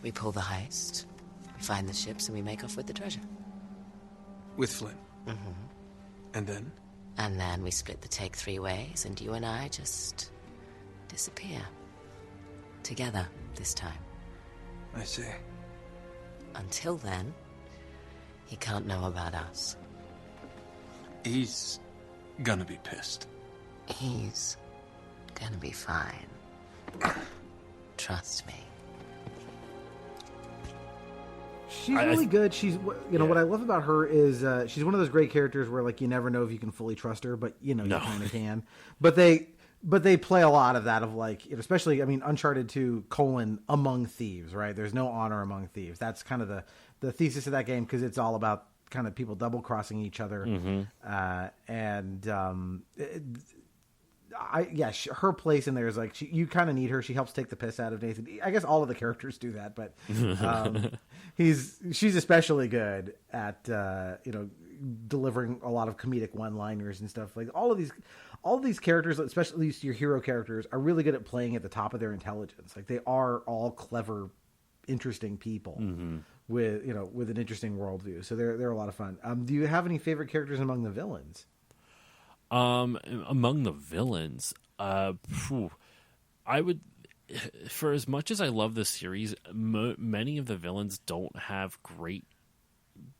We pull the heist, we find the ships, and we make off with the treasure.
With Flynn?
Mm-hmm.
And then?
And then we split the take 3 ways, and you and I just disappear. Together, this time.
I see.
Until then, he can't know about us.
He's gonna be pissed.
He's gonna be fine. Trust me.
She's really good. She's, what I love about her is she's one of those great characters where like you never know if you can fully trust her, but you kind of can. But they play a lot of that of like, especially Uncharted 2 : Among Thieves, right? There's no honor among thieves. That's kind of the thesis of that game because it's all about kind of people double crossing each other, her place in there is like you kind of need her. She helps take the piss out of Nathan. I guess all of the characters do that, but she's especially good at delivering a lot of comedic one-liners and stuff. Like all of these characters, especially your hero characters, are really good at playing at the top of their intelligence. Like they are all clever, interesting people with an interesting worldview. So they're a lot of fun. Do you have any favorite characters among the villains?
Among the villains, I would, for as much as I love this series, many of the villains don't have great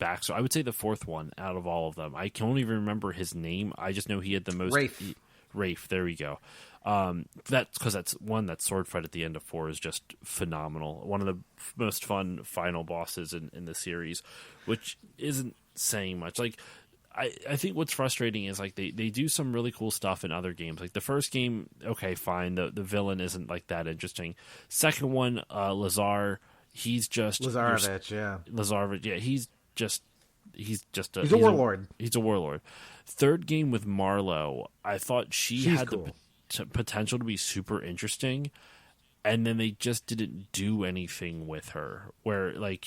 backstory. I would say the fourth one out of all of them. I can only remember his name. I just know he had the most. Rafe. There we go. That's because that sword fight at the end of 4 is just phenomenal. One of the most fun final bosses in the series, which isn't saying much. Like. I think what's frustrating is like they do some really cool stuff in other games. Like the first game, okay, fine, the villain isn't like that interesting. Second one, Lazar, he's just
Lazarevich,
he's
a warlord.
He's a warlord. Third game with Marlowe, I thought she's
cool.
potential to be super interesting, and then they just didn't do anything with her. Where like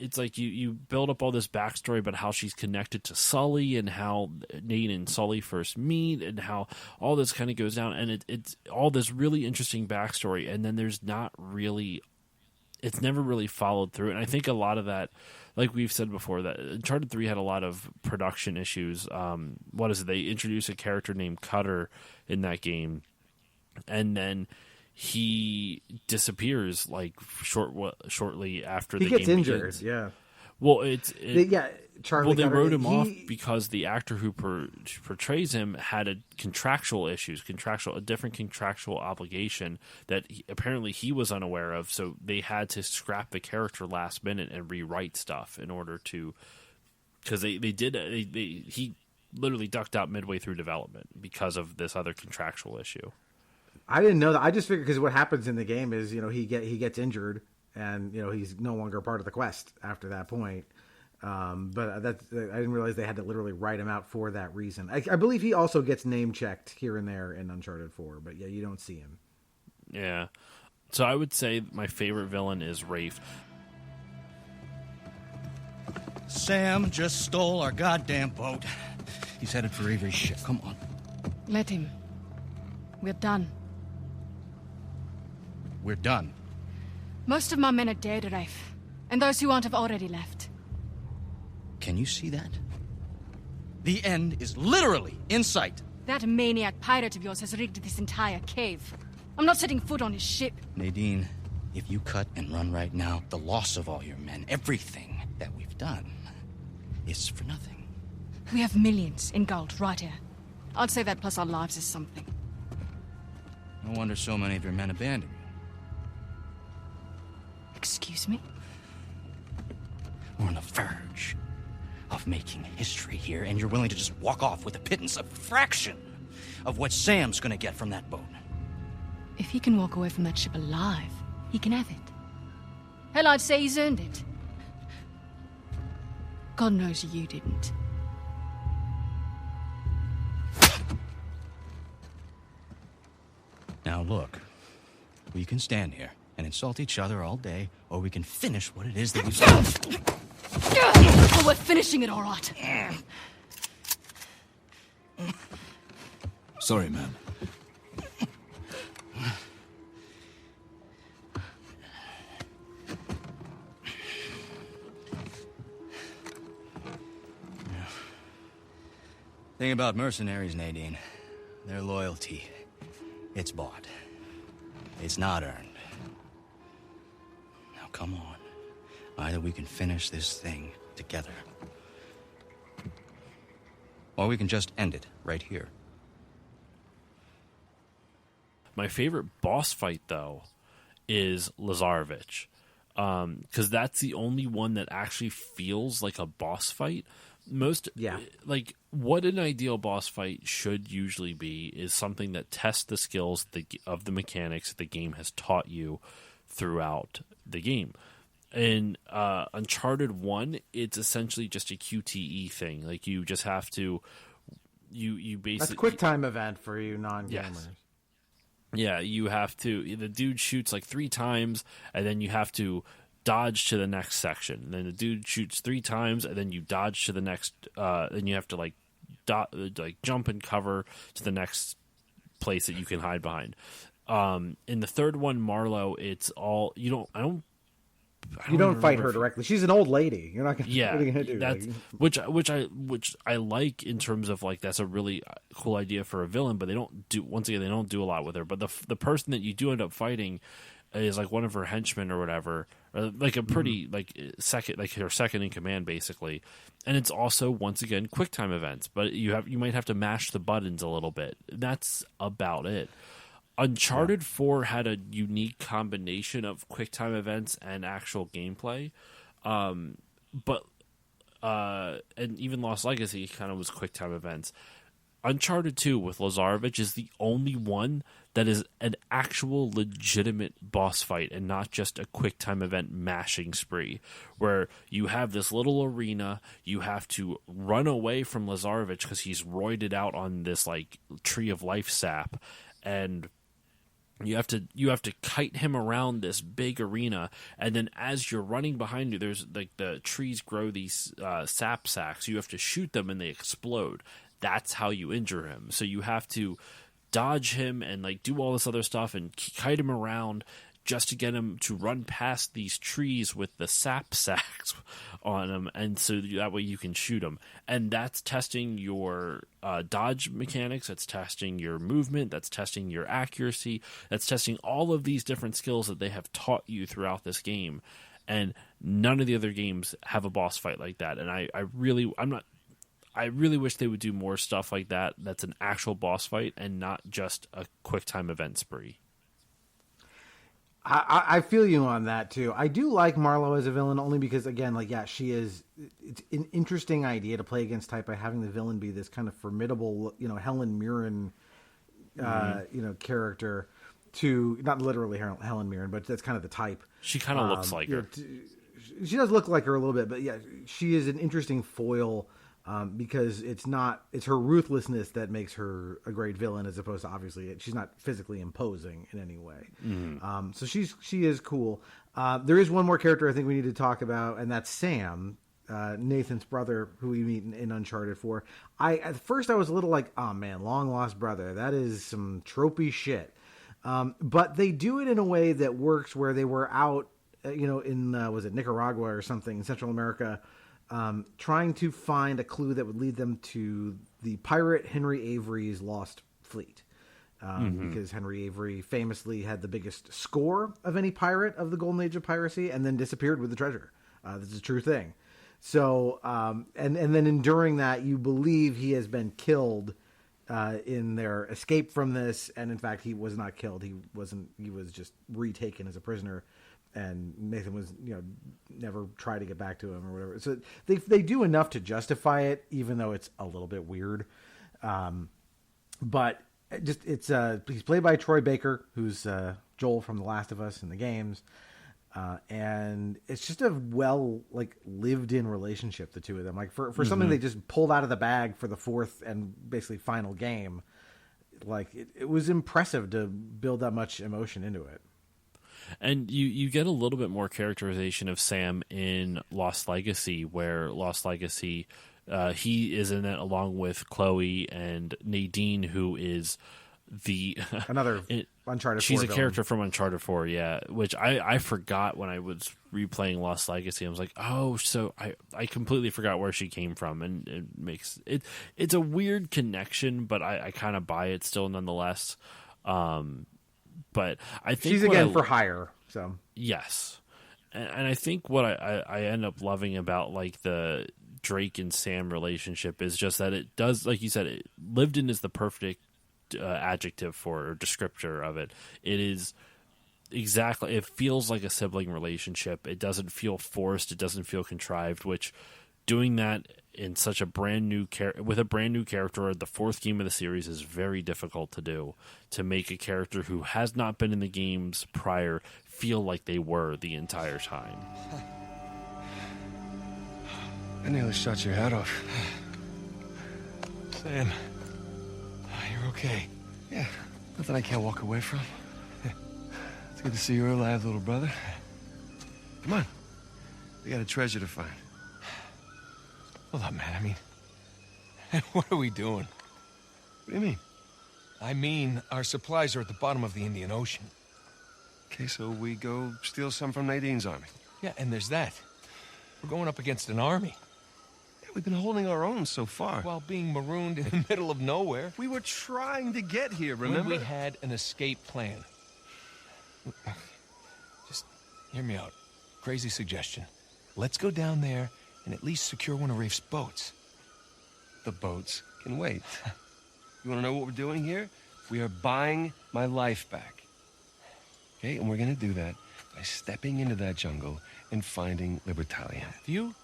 it's like you build up all this backstory about how she's connected to Sully and how Nate and Sully first meet and how all this kind of goes down, and it's all this really interesting backstory, and then there's not really, it's never really followed through. And I think a lot of that, like we've said before, that Uncharted 3 had a lot of production issues. What is it? They introduced a character named Cutter in that game, and then he disappears like shortly after the game
gets injured.
begins.
Yeah.
Well,
Charlie.
Well, they
Cutter,
wrote him off because the actor who portrays him had a different contractual obligation that apparently he was unaware of. So they had to scrap the character last minute and rewrite stuff in order to, because he literally ducked out midway through development because of this other contractual issue.
I didn't know that. I just figured because what happens in the game is, he gets injured and, he's no longer part of the quest after that point. But I didn't realize they had to literally write him out for that reason. I believe he also gets name checked here and there in Uncharted 4, but yeah, you don't see him.
Yeah. So I would say my favorite villain is Rafe.
Sam just stole our goddamn boat. He's headed for Avery's ship. Come on.
Let him. We're done.
We're done.
Most of my men are dead, Rafe. And those who aren't have already left.
Can you see that? The end is literally in sight.
That maniac pirate of yours has rigged this entire cave. I'm not setting foot on his ship.
Nadine, if you cut and run right now, the loss of all your men, everything that we've done, is for nothing.
We have millions in gold right here. I'd say that plus our lives is something.
No wonder so many of your men abandoned you.
Excuse me?
We're on the verge of making history here, and you're willing to just walk off with a pittance, a fraction of what Sam's gonna get from that boat.
If he can walk away from that ship alive, he can have it. Hell, I'd say he's earned it. God knows you didn't.
Now look, we can stand here and insult each other all day, or we can finish what it is that we've started.
Well, we're finishing it all right.
Sorry, man.
Thing about mercenaries, Nadine, their loyalty, it's bought. It's not earned. Now, come on. Either we can finish this thing together, or we can just end it right here.
My favorite boss fight, though, is Lazarevich, because that's the only one that actually feels like a boss fight. Like what an ideal boss fight should usually be is something that tests the skills of the mechanics that the game has taught you throughout the game. In Uncharted 1, it's essentially just a QTE thing. Like you just have to, you basically,
that's a quick time event for you non-gamers.
Yes. Yeah, you have to. The dude shoots like 3 times, and then you have to dodge to the next section. And then the dude shoots 3 times, and then you dodge to the next. Then you have to like jump and cover to the next place that you can hide behind. In the third one, Marlowe, it's all you don't.
You don't fight her directly. She's an old lady. You're not gonna.
Yeah,
what are you gonna do?
That's which I like in terms of like that's a really cool idea for a villain, but they don't do. Once again, they don't do a lot with her. But the person that you do end up fighting is like one of her henchmen or whatever, or like a pretty her second in command basically. And it's also once again QuickTime events, but you might have to mash the buttons a little bit. That's about it. Uncharted 4 had a unique combination of QuickTime events and actual gameplay, but and even Lost Legacy kind of was QuickTime events. Uncharted 2 with Lazarevich is the only one that is an actual legitimate boss fight and not just a quick time event mashing spree where you have this little arena, you have to run away from Lazarevich because he's roided out on this like tree of life sap, and you have to kite him around this big arena, and then as you're running behind you, there's like the trees grow these sap sacks. You have to shoot them and they explode. That's how you injure him. So you have to dodge him and like do all this other stuff and kite him around just to get him to run past these trees with the sap sacks on him, and so that way you can shoot him. And that's testing your dodge mechanics, that's testing your movement, that's testing your accuracy, that's testing all of these different skills that they have taught you throughout this game. And none of the other games have a boss fight like that. And I really wish they would do more stuff like that that's an actual boss fight and not just a quick time event spree.
I feel you on that too. I do like Marlowe as a villain only because, again, like, yeah, she is. It's an interesting idea to play against type by having the villain be this kind of formidable, Helen Mirren, character. To not literally Helen Mirren, but that's kind of the type.
She kind of looks like her.
She does look like her a little bit, but yeah, she is an interesting foil. Because it's her ruthlessness that makes her a great villain, as opposed to, obviously, she's not physically imposing in any way. Mm-hmm. So she is cool. There is one more character I think we need to talk about, and that's Sam, Nathan's brother, who we meet in Uncharted 4. At first I was a little like, oh man, long lost brother. That is some tropey shit. But they do it in a way that works, where they were out, in was it Nicaragua or something, in Central America, trying to find a clue that would lead them to the pirate Henry Avery's lost fleet. Because Henry Avery famously had the biggest score of any pirate of the golden age of piracy and then disappeared with the treasure. This is a true thing. So, and then during that, you believe he has been killed in their escape from this. And in fact, he was not killed. He was just retaken as a prisoner. And Nathan was, never tried to get back to him or whatever. So they do enough to justify it, even though it's a little bit weird. But he's played by Troy Baker, who's Joel from The Last of Us in the games. And it's just a lived in relationship, the two of them. Like for something they just pulled out of the bag for the fourth and basically final game, like it was impressive to build that much emotion into it.
And you get a little bit more characterization of Sam in Lost Legacy, where Lost Legacy, he is in it along with Chloe and Nadine, who is
another Uncharted 4
She's a
villain.
character from Uncharted 4, yeah, which I forgot when I was replaying Lost Legacy. I was like, oh, so I completely forgot where she came from, and it makes it's a weird connection, but I kind of buy it still nonetheless. But I think
she's again for hire. So
yes, and I think what I end up loving about like the Drake and Sam relationship is just that it does, like you said, lived in is the perfect adjective or descriptor of it. It is exactly. It feels like a sibling relationship. It doesn't feel forced. It doesn't feel contrived. Which doing that in such a brand new with a brand new character, the fourth game of the series, is very difficult to do. To make a character who has not been in the games prior feel like they were the entire time.
I nearly shot your head off. Sam, you're okay. Yeah, nothing I can't walk away from. It's good to see you're alive, little brother. Come on, we got a treasure to find. Hold up, man. I mean, what are we doing? What do you mean? I mean, our supplies are at the bottom of the Indian Ocean. Okay, so we go steal some from Nadine's army. Yeah, and there's that. We're going up against an army. Yeah, we've been holding our own so far. While being marooned in the middle of nowhere. We were trying to get here, remember? When we had an escape plan. Just hear me out. Crazy suggestion. Let's go down there and at least secure one of Rafe's boats. The boats can wait. You want to know what we're doing here? We are buying my life back. Okay, and we're going to do that by stepping into that jungle and finding Libertalia. Have you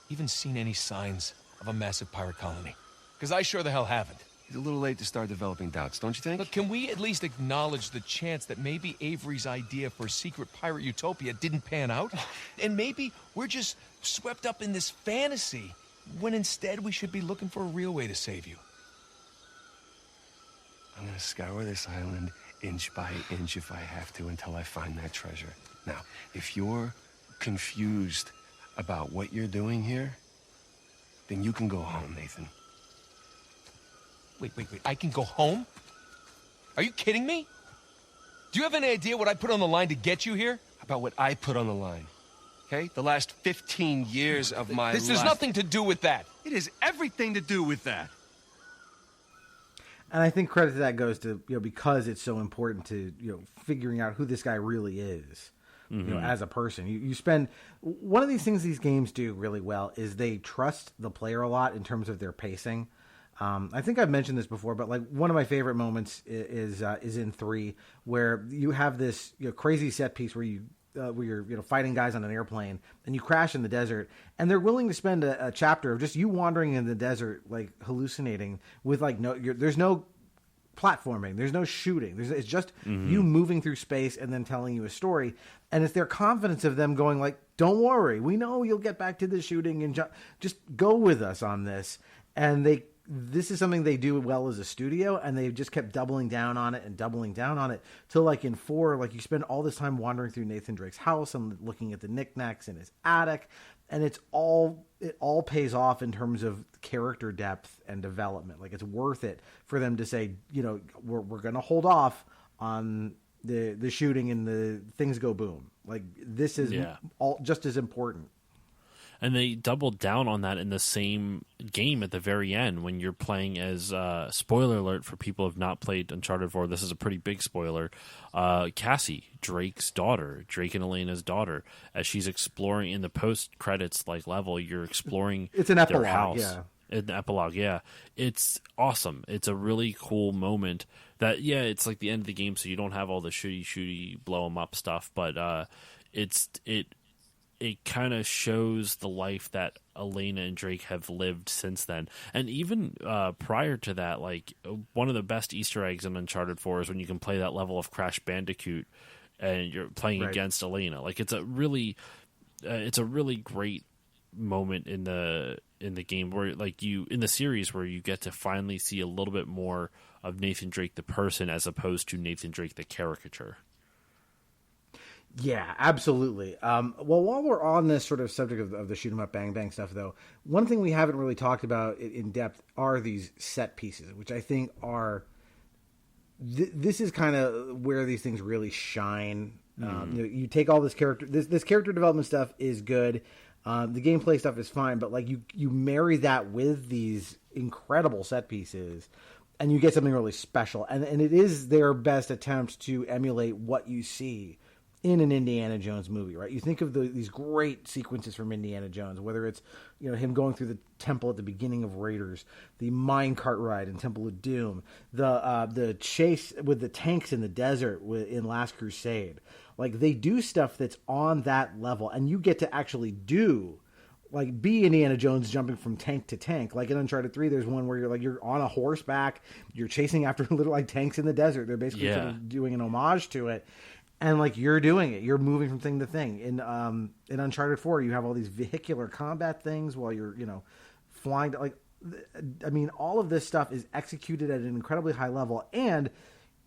even seen any signs of a massive pirate colony? Because I sure the hell haven't. He's a little late to start developing doubts, don't you think?
Look, can we at least acknowledge the chance that maybe Avery's idea for a secret pirate utopia didn't pan out? And maybe we're just swept up in this fantasy, when instead we should be looking for a real way to save you.
I'm gonna scour this island inch by inch if I have to until I find that treasure. Now, if you're confused about what you're doing here, then you can go home, Nathan.
Wait. I can go home? Are you kidding me? Do you have any idea what I put on the line to get you here?
About what I put on the line, okay? The last 15 years of my life.
This has nothing to do with that.
It has everything to do with that.
And I think credit to that goes to, because it's so important to, figuring out who this guy really is, as a person. You spend, one of these things these games do really well is they trust the player a lot in terms of their pacing. I think I've mentioned this before, but like one of my favorite moments is in 3, where you have this crazy set piece where you're fighting guys on an airplane and you crash in the desert, and they're willing to spend a chapter of just you wandering in the desert, like hallucinating with like there's no platforming, there's no shooting, it's just you moving through space and then telling you a story, and it's their confidence of them going like, don't worry, we know you'll get back to the shooting and just go with us on this. And this is something they do well as a studio, and they've just kept doubling down on it till like in 4, like you spend all this time wandering through Nathan Drake's house and looking at the knickknacks in his attic, and it all pays off in terms of character depth and development. Like it's worth it for them to say, we're going to hold off on the shooting and the things go boom. Like this is all just as important.
And they doubled down on that in the same game at the very end when you're playing as, spoiler alert for people who have not played Uncharted 4, this is a pretty big spoiler, Cassie, Drake's daughter, Drake and Elena's daughter, as she's exploring in the post-credits like level, you're exploring
it's an epilogue,
their house.
Yeah.
An epilogue, yeah. It's awesome. It's a really cool moment that, it's like the end of the game, so you don't have all the shooty, blow 'em up stuff, but it kind of shows the life that Elena and Drake have lived since then. And even prior to that, like one of the best Easter eggs in Uncharted 4 is when you can play that level of Crash Bandicoot and you're playing against Elena. Like it's a really great moment in the game where like in the series where you get to finally see a little bit more of Nathan Drake the person as opposed to Nathan Drake the caricature.
Yeah, absolutely. Well, while we're on this sort of subject of the shoot 'em up, bang bang stuff, though, one thing we haven't really talked about in depth are these set pieces, which I think are. This is kind of where these things really shine. You take all this character, this character development stuff is good. The gameplay stuff is fine, but like you marry that with these incredible set pieces, and you get something really special. And it is their best attempt to emulate what you see in an Indiana Jones movie, right? You think of these great sequences from Indiana Jones, whether it's him going through the temple at the beginning of Raiders, the minecart ride in Temple of Doom, the chase with the tanks in the desert in Last Crusade. Like they do stuff that's on that level, and you get to actually be Indiana Jones jumping from tank to tank. Like in Uncharted 3, there's one where you're on a horseback, you're chasing after little like tanks in the desert. They're basically sort of doing an homage to it. And like you're doing it, you're moving from thing to thing. In Uncharted 4, you have all these vehicular combat things while you're flying. All of this stuff is executed at an incredibly high level, and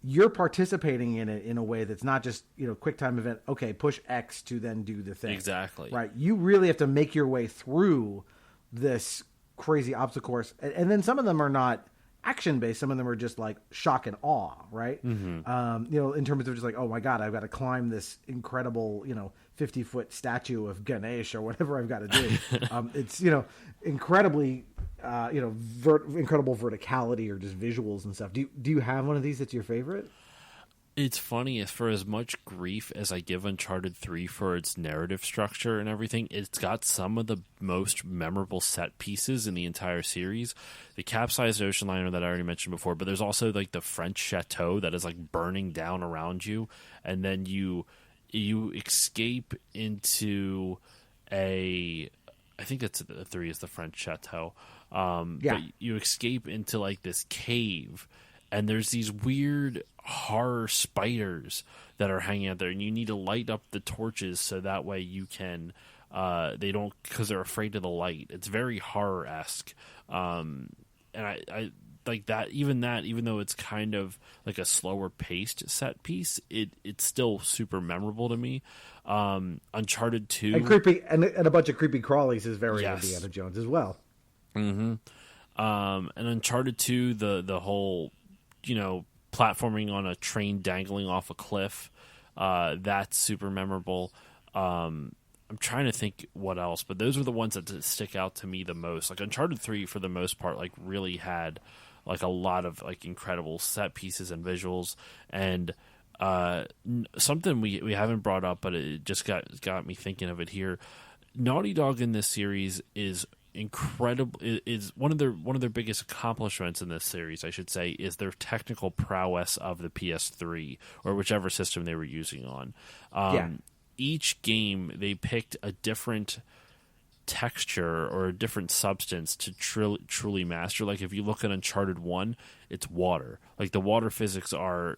you're participating in it in a way that's not just quick time event. Okay, push X to then do the thing.
Exactly.
Right. You really have to make your way through this crazy obstacle course, and then some of them are not action based, some of them are just like shock and awe, right? In terms of just like, oh my god, I've got to climb this incredible 50-foot statue of Ganesh or whatever I've got to do. It's incredibly incredible verticality or just visuals and stuff. Do you have one of these that's your favorite?
It's funny, for as much grief as I give Uncharted 3 for its narrative structure and everything, it's got some of the most memorable set pieces in the entire series. The capsized ocean liner that I already mentioned before, but there's also like the French chateau that is like burning down around you, and then you escape into I think that's the 3 is the French chateau. But you escape into like this cave, and there's these weird horror spiders that are hanging out there, and you need to light up the torches so that way you can they don't, because they're afraid of the light. It's very horror-esque, and I like that. Even though it's kind of like a slower paced set piece, it's still super memorable to me. Uncharted 2
and creepy, and a bunch of creepy crawlies is very Indiana Jones as well.
And Uncharted 2, the whole, platforming on a train dangling off a cliff, that's super memorable. I'm trying to think what else, but those are the ones that stick out to me the most. Like Uncharted 3, for the most part, like really had like a lot of like incredible set pieces and visuals, and something we haven't brought up, but it just got me thinking of it here. Naughty Dog in this series is incredible. Is one of their biggest accomplishments in this series, I should say, is their technical prowess of the PS3 or whichever system they were using on. Each game they picked a different texture or a different substance to truly master. Like if you look at Uncharted 1, it's water. Like the water physics are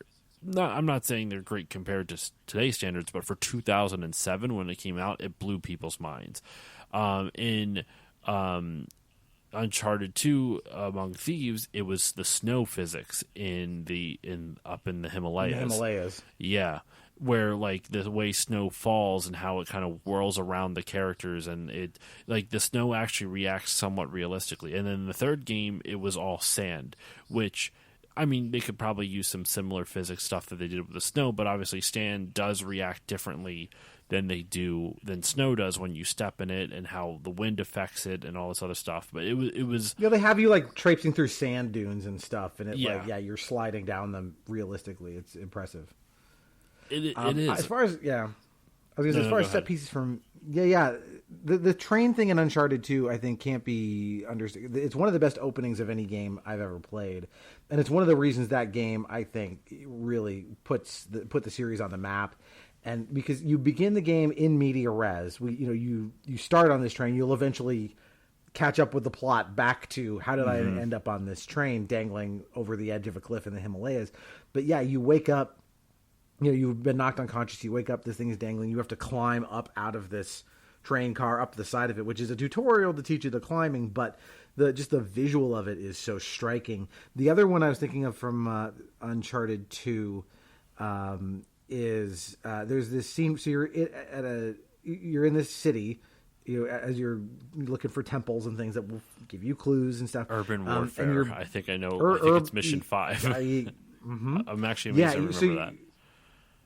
I'm not saying they're great compared to today's standards, but for 2007 when it came out, it blew people's minds. In Uncharted 2, Among Thieves, it was the snow physics up in the Himalayas. Yeah, where like the way snow falls and how it kind of whirls around the characters, and it like the snow actually reacts somewhat realistically. And then the third game, it was all sand, which, I mean, they could probably use some similar physics stuff that they did with the snow, but obviously sand does react differently than snow does when you step in it, and how the wind affects it and all this other stuff. But it was
they have you like traipsing through sand dunes and stuff, and you're sliding down them realistically. It's impressive.
It is.
As far as set pieces from the train thing in Uncharted 2, I think can't be understood. It's one of the best openings of any game I've ever played, and it's one of the reasons that game, I think, really put the series on the map. And because you begin the game in media res, you start on this train, you'll eventually catch up with the plot back to how did I end up on this train dangling over the edge of a cliff in the Himalayas. But you wake up. You've been knocked unconscious. You wake up, this thing is dangling. You have to climb up out of this train car up the side of it, which is a tutorial to teach you the climbing, but the visual of it is so striking. The other one I was thinking of from Uncharted 2 is there's this scene. So you're in this city, as you're looking for temples and things that will give you clues and stuff.
Urban warfare. I think I know. I think it's Mission 5. I'm actually amazed to remember that.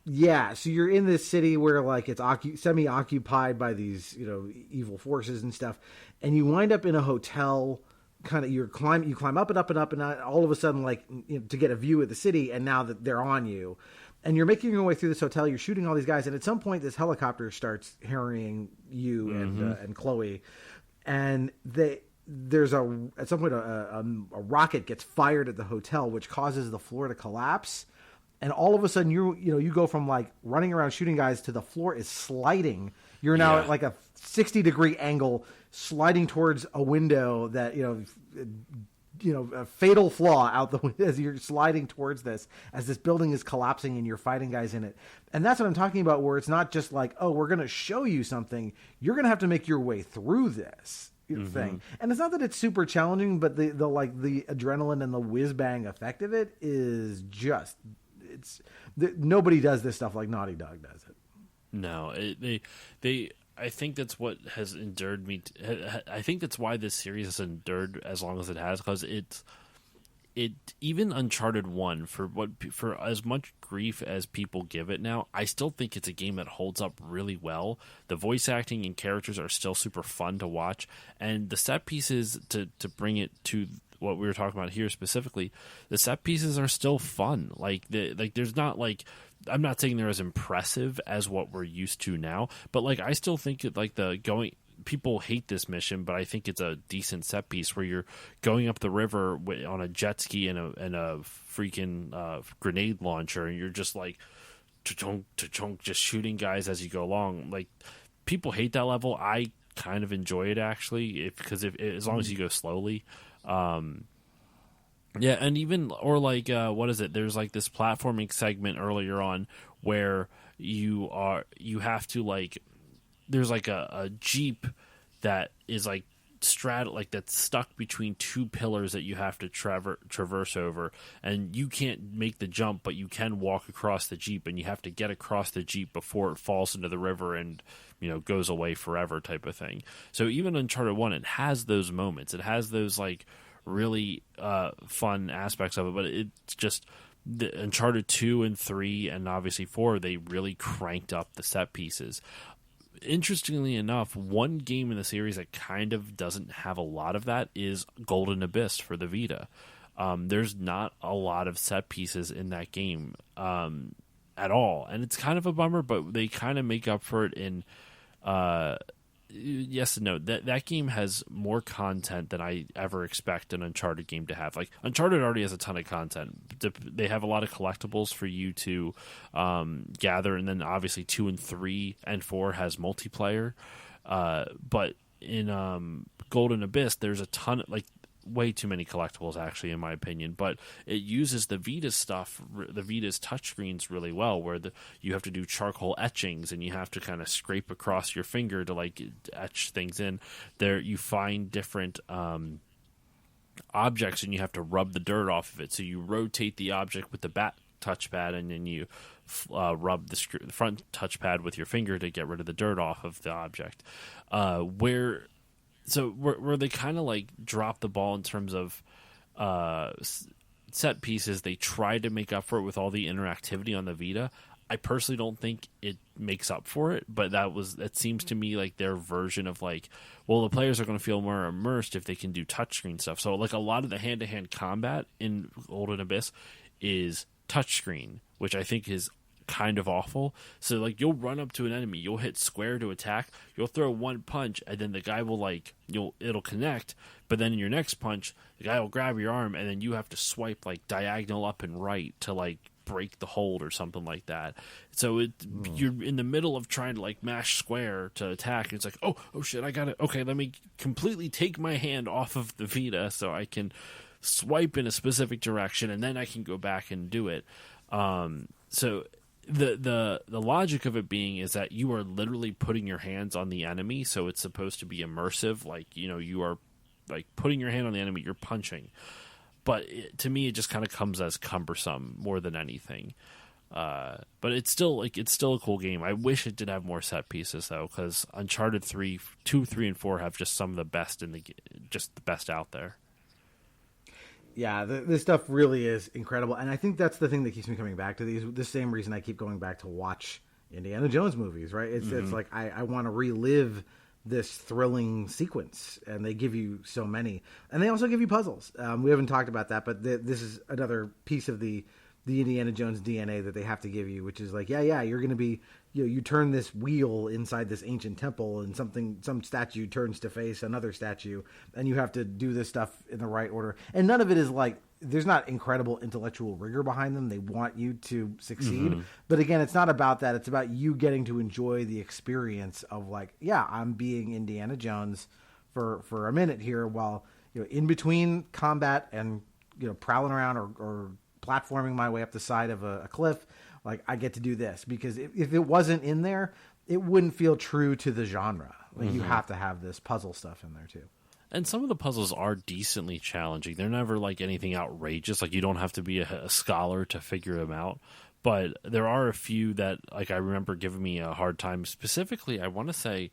Yeah, so you're in this city where like it's semi-occupied by these evil forces and stuff, and you wind up in a hotel. You climb up and up and up, and all of a sudden, like to get a view of the city, and now that they're on you, and you're making your way through this hotel, you're shooting all these guys, and at some point, this helicopter starts harrying you and Chloe, and there's at some point a rocket gets fired at the hotel, which causes the floor to collapse. And all of a sudden, you go from like running around shooting guys to the floor is sliding. You're now at like a 60-degree angle, sliding towards a window that a fatal flaw out the window as you're sliding towards this, as this building is collapsing and you're fighting guys in it. And that's what I'm talking about, where it's not just like, oh, we're going to show you something. You're going to have to make your way through this thing. And it's not that it's super challenging, but the adrenaline and the whiz bang effect of it is just. Nobody does this stuff like Naughty Dog does it.
No, I think that's what has endured me. I think that's why this series has endured as long as it has, because even Uncharted 1, for as much grief as people give it now, I still think it's a game that holds up really well. The voice acting and characters are still super fun to watch, and the set pieces to bring it to what we were talking about here specifically, the set pieces are still fun. There's not like, I'm not saying they're as impressive as what we're used to now, but like I still think people hate this mission, but I think it's a decent set piece where you're going up the river on a jet ski and a freaking grenade launcher, and you're just like cha-chunk, just shooting guys as you go along. Like, people hate that level. I kind of enjoy it actually, because as long as you go slowly. Yeah, and even or like what is it? There's like this platforming segment earlier on where you have to like there's like a Jeep that is like like that's stuck between two pillars that you have to traverse over, and you can't make the jump, but you can walk across the Jeep, and you have to get across the Jeep before it falls into the river and goes away forever type of thing. So even Uncharted 1, it has those moments, it has those like really fun aspects of it, but it's just the Uncharted 2 and 3 and obviously 4, they really cranked up the set pieces. Interestingly enough, one game in the series that kind of doesn't have a lot of that is Golden Abyss for the Vita. There's not a lot of set pieces in that game at all, and it's kind of a bummer, but they kind of make up for it in yes and no. That game has more content than I ever expect an Uncharted game to have. Like, Uncharted already has a ton of content. They have a lot of collectibles for you to gather, and then obviously 2 and 3 and 4 has multiplayer. But in Golden Abyss, there's a ton, like way too many collectibles actually, in my opinion. But it uses the Vita stuff, the Vita's touchscreens really well, where you have to do charcoal etchings and you have to kind of scrape across your finger to like etch things in. There you find different objects and you have to rub the dirt off of it. So you rotate the object with the touchpad, and then you rub the front touchpad with your finger to get rid of the dirt off of the object. Where they kind of like drop the ball in terms of set pieces, they try to make up for it with all the interactivity on the Vita. I personally don't think it makes up for it, but that seems to me like their version of like, well, the players are going to feel more immersed if they can do touchscreen stuff. So like a lot of the hand-to-hand combat in Golden Abyss is touchscreen, which I think is kind of awful. So like you'll run up to an enemy, you'll hit square to attack, you'll throw one punch, and then the guy will like it'll connect, but then in your next punch the guy will grab your arm, and then you have to swipe like diagonal up and right to like break the hold or something like that. So you're in the middle of trying to like mash square to attack, and it's like oh shit, I gotta let me completely take my hand off of the Vita so I can swipe in a specific direction, and then I can go back and do it. So the logic of it being is that you are literally putting your hands on the enemy, so it's supposed to be immersive. Like you are like putting your hand on the enemy, you're punching. But to me, it just kind of comes as cumbersome more than anything. But it's still a cool game. I wish it did have more set pieces though, because Uncharted 2, 3, and 4 have just some of the best just the best out there.
Yeah, this stuff really is incredible, and I think that's the thing that keeps me coming back to these. The same reason I keep going back to watch Indiana Jones movies, right? It's like I want to relive this thrilling sequence, and they give you so many, and they also give you puzzles. We haven't talked about that, but this is another piece of the Indiana Jones DNA that they have to give you, which is like, yeah, you're going to be, you turn this wheel inside this ancient temple, and some statue turns to face another statue, and you have to do this stuff in the right order. And none of it is like, there's not incredible intellectual rigor behind them. They want you to succeed. But again, it's not about that. It's about you getting to enjoy the experience of like, yeah, I'm being Indiana Jones for a minute here while, in between combat and, prowling around or platforming my way up the side of a cliff. Like, I get to do this, because if it wasn't in there, it wouldn't feel true to the genre. Like, you have to have this puzzle stuff in there too.
And some of the puzzles are decently challenging. They're never like anything outrageous. Like, you don't have to be a scholar to figure them out. But there are a few that, like, I remember giving me a hard time. Specifically, I want to say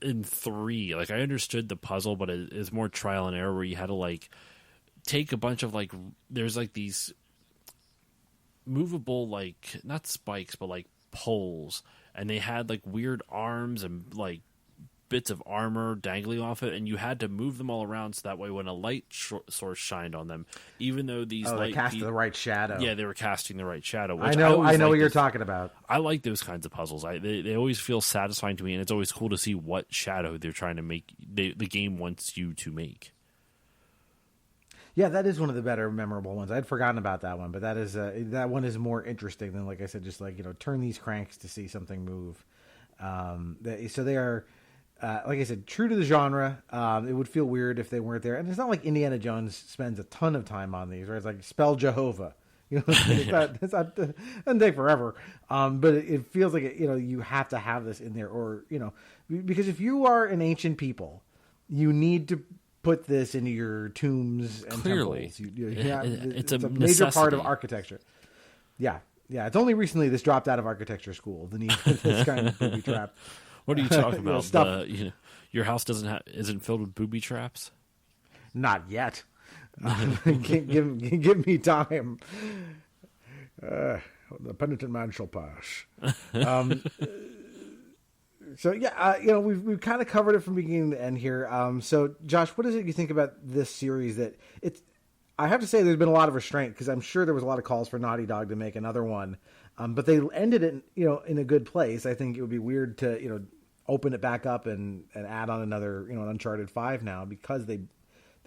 in 3, like, I understood the puzzle, but it is more trial and error, where you had to like take a bunch of like, there's like these movable, like, not spikes, but like poles, and they had like weird arms and like bits of armor dangling off it, and you had to move them all around so that way when a light source shined on them, even though these
they cast the right shadow.
Yeah, they were casting the right shadow. Which
I know what you're talking about.
I like those kinds of puzzles. They always feel satisfying to me, and it's always cool to see what shadow they're trying to make. The game wants you to make.
Yeah, that is one of the better memorable ones. I'd forgotten about that one, but that one is more interesting than, like I said, just like, turn these cranks to see something move. So they are like I said, true to the genre. It would feel weird if they weren't there. And it's not like Indiana Jones spends a ton of time on these, right? It's like spell Jehovah. You know, it's not doesn't take forever. But it feels like you have to have this in there, or because if you are an ancient people, you need to put this into your tombs and
Clearly.
temples. It's a major
necessity.
part of architecture. Yeah. It's only recently this dropped out of architecture school. The need for this kind of booby trap.
What are you talking about?
Stuff.
Your house isn't filled with booby traps?
Not yet. Give me time. The penitent man shall pass. So we've kind of covered it from beginning to end here. So Josh, what is it you think about this series? That I have to say, there's been a lot of restraint, because I'm sure there was a lot of calls for Naughty Dog to make another one, but they ended it in a good place. I think it would be weird to open it back up and add on another an Uncharted 5 now, because they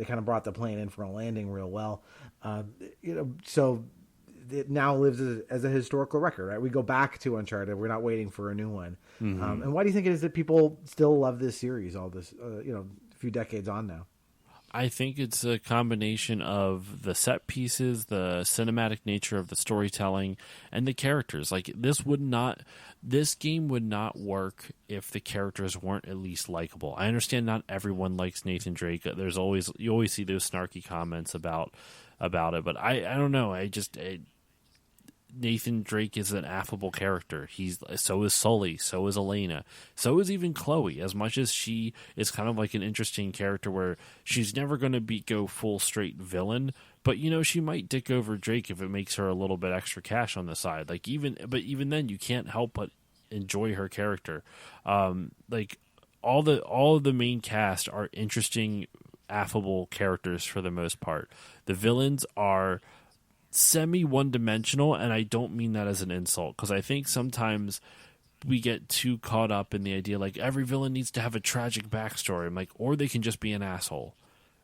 kind of brought the plane in for a landing real well. So it now lives as a historical record, right? We go back to Uncharted. We're not waiting for a new one. Mm-hmm. And why do you think it is that people still love this series all this, a few decades on now?
I think it's a combination of the set pieces, the cinematic nature of the storytelling, and the characters. Like, this game would not work if the characters weren't at least likable. I understand not everyone likes Nathan Drake. You always see those snarky comments about it, but I don't know. Nathan Drake is an affable character. So is Sully, so is Elena, so is even Chloe. As much as she is kind of like an interesting character, where she's never going to go full straight villain, but she might dick over Drake if it makes her a little bit extra cash on the side. But even then, you can't help but enjoy her character. Like all of the main cast are interesting, affable characters for the most part. The villains are semi one-dimensional, and I don't mean that as an insult, because I think sometimes we get too caught up in the idea like every villain needs to have a tragic backstory. I'm like, or they can just be an asshole,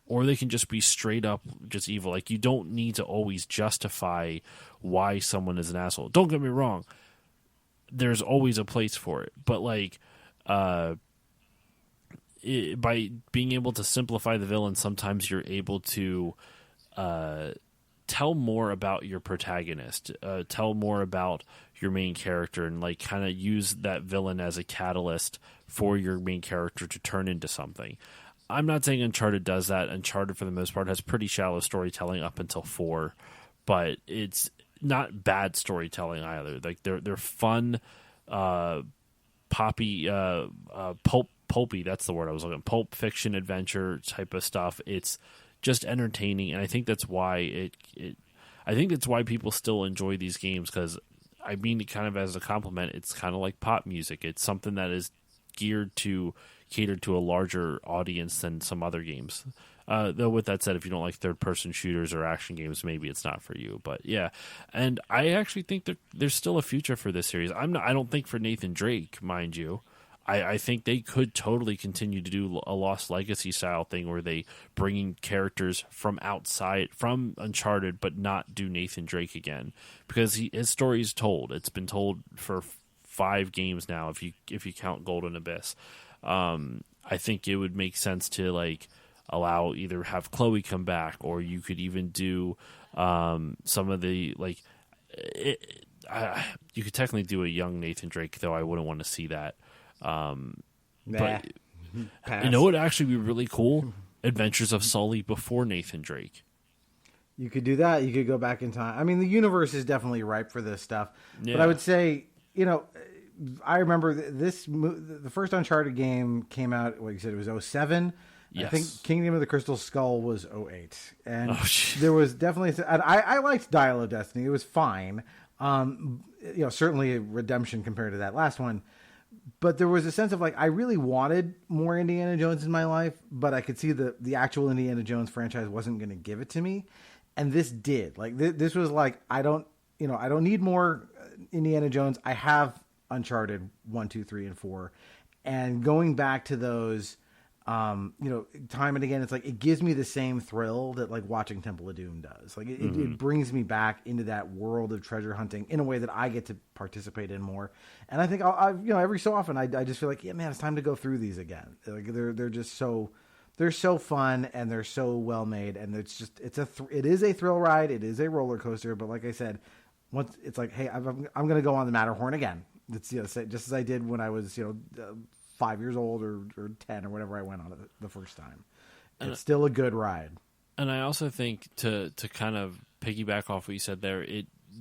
or they can just be straight up just evil. Like, you don't need to always justify why someone is an asshole. Don't get me wrong, there's always a place for it, but like by being able to simplify the villain, sometimes you're able to tell more about your protagonist, tell more about your main character, and like kind of use that villain as a catalyst for your main character to turn into something. I'm not saying Uncharted does that. Uncharted, for the most part, has pretty shallow storytelling up until 4, but it's not bad storytelling either. Like, they're fun, poppy, pulpy. That's the word I was looking. Pulp fiction adventure type of stuff. It's just entertaining, and I think that's why people still enjoy these games, because I mean it kind of as a compliment. It's kind of like pop music. It's something that is catered to a larger audience than some other games. Though with that said, if you don't like third-person shooters or action games, maybe it's not for you. But yeah, and I actually think that there's still a future for this series. I don't think for Nathan Drake, mind you. I think they could totally continue to do a Lost Legacy style thing, where they bring in characters from outside, from Uncharted, but not do Nathan Drake again, because his story is told. It's been told for 5 games now, if you count Golden Abyss. I think it would make sense to like allow either have Chloe come back, or you could even do some of the like. You could technically do a young Nathan Drake, though I wouldn't want to see that. But you know what would actually be really cool? Adventures of Sully before Nathan Drake.
You could do that. You could go back in time. I mean, the universe is definitely ripe for this stuff. Yeah. But I would say, I remember the first Uncharted game came out, what you said, it was 2007. Yes. I think Kingdom of the Crystal Skull was 2008. And there was definitely, I liked Dial of Destiny. It was fine. Certainly a redemption compared to that last one. But there was a sense of like, I really wanted more Indiana Jones in my life, but I could see the actual Indiana Jones franchise wasn't going to give it to me. And this did. Like, this was like, I don't need more Indiana Jones. I have Uncharted 1, 2, 3, and 4. And going back to those, Time and again, it's like it gives me the same thrill that like watching Temple of Doom does. Like it brings me back into that world of treasure hunting in a way that I get to participate in more. And I think every so often I just feel like, yeah, man, it's time to go through these again. Like they're just so. They're so fun and they're so well made, and it is a thrill ride. It is a roller coaster, but like I said, once it's like, hey, I'm going to go on the Matterhorn again. It's just as I did when I was 5 years old or 10 or whatever I went on it the first time. It's still a good ride.
And I also think to kind of piggyback off what you said there,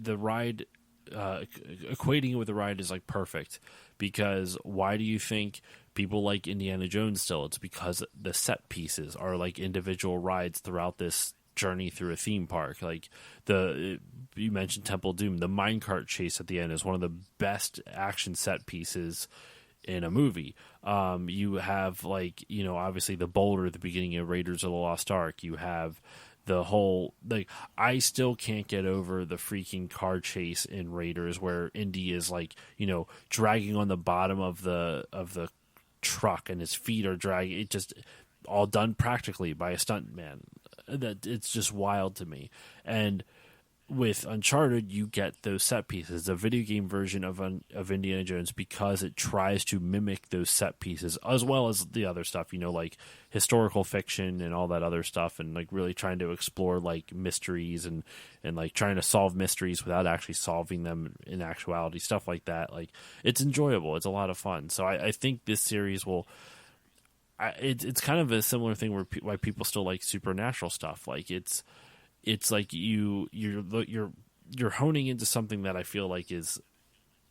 the ride equating it with the ride is like perfect, because why do you think people like Indiana Jones still? It's because the set pieces are like individual rides throughout this journey through a theme park. Like you mentioned Temple of Doom, the minecart chase at the end is one of the best action set pieces in a movie. You have obviously the boulder at the beginning of Raiders of the Lost Ark. You have the whole, like, I still can't get over the freaking car chase in Raiders where Indy is like, dragging on the bottom of the truck and his feet are dragging. It just all done practically by a stunt man. That it's just wild to me. And with Uncharted, you get those set pieces, the video game version of Indiana Jones, because it tries to mimic those set pieces as well as the other stuff, like historical fiction and all that other stuff, and like really trying to explore like mysteries and like trying to solve mysteries without actually solving them in actuality, stuff like that. Like, it's enjoyable. It's a lot of fun. So I think this series will. It's kind of a similar thing why people still like supernatural stuff. Like it's like you're honing into something that I feel like is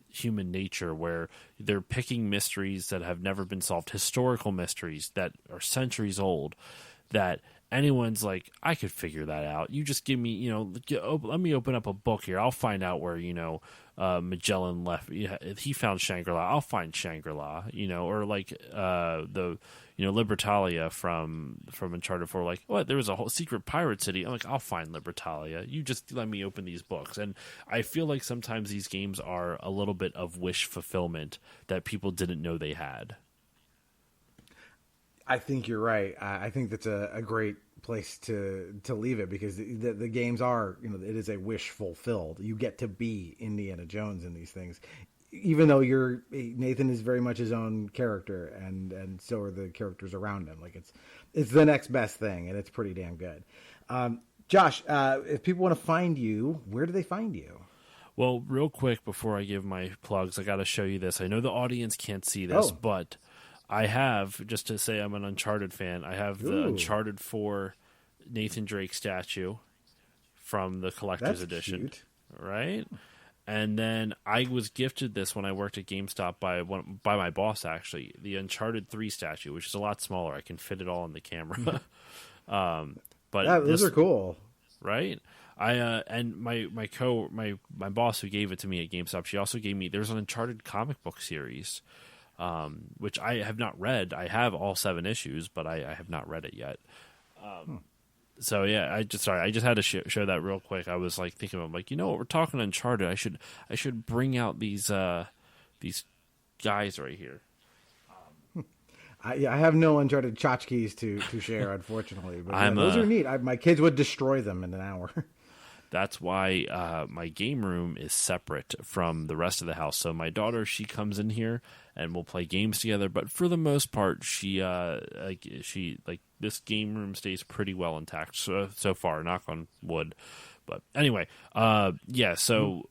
human nature, where they're picking mysteries that have never been solved, historical mysteries that are centuries old, that anyone's like, I could figure that out. You just give me, let me open up a book here. I'll find out where, Magellan left. He found Shangri-La. I'll find Shangri-La, or like the Libertalia from Uncharted 4. Like, what? There was a whole secret pirate city. I'm like, I'll find Libertalia. You just let me open these books. And I feel like sometimes these games are a little bit of wish fulfillment that people didn't know they had.
I think you're right. I think that's a great place to leave it, because the games are, it is a wish fulfilled. You get to be Indiana Jones in these things, even though Nathan is very much his own character, and so are the characters around him. Like it's the next best thing, and it's pretty damn good. Josh, if people want to find you, where do they find you?
Well, real quick before I give my plugs, I got to show you this. I know the audience can't see this, but I have, just to say I'm an Uncharted fan, I have the Uncharted 4 Nathan Drake statue from the collector's edition.
Cute.
Right? And then I was gifted this when I worked at GameStop by my boss, actually, the Uncharted 3 statue, which is a lot smaller. I can fit it all in the camera. But
those are cool.
Right? And my boss who gave it to me at GameStop, she also gave me, there's an Uncharted comic book series, which I have not read. I have all 7 issues, but I have not read it yet. So yeah, I just had to show that real quick. I was like thinking, I'm like, we're talking Uncharted. I should bring out these guys right here.
I have no Uncharted tchotchkes to share, unfortunately. But those are neat. My kids would destroy them in an hour.
That's why my game room is separate from the rest of the house. So my daughter, she comes in here and we'll play games together. But for the most part, she this game room stays pretty well intact so far. Knock on wood. But anyway, So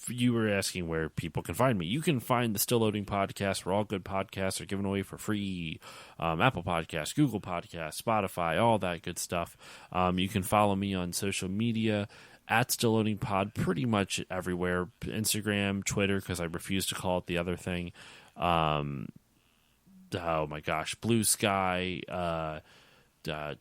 you were asking where people can find me. You can find the Still Loading podcast, where all good podcasts are given away for free. Apple Podcasts, Google Podcasts, Spotify, all that good stuff. You can follow me on social media at Still Loading Pod, pretty much everywhere. Instagram, Twitter, because I refuse to call it the other thing. Oh my gosh, BlueSky,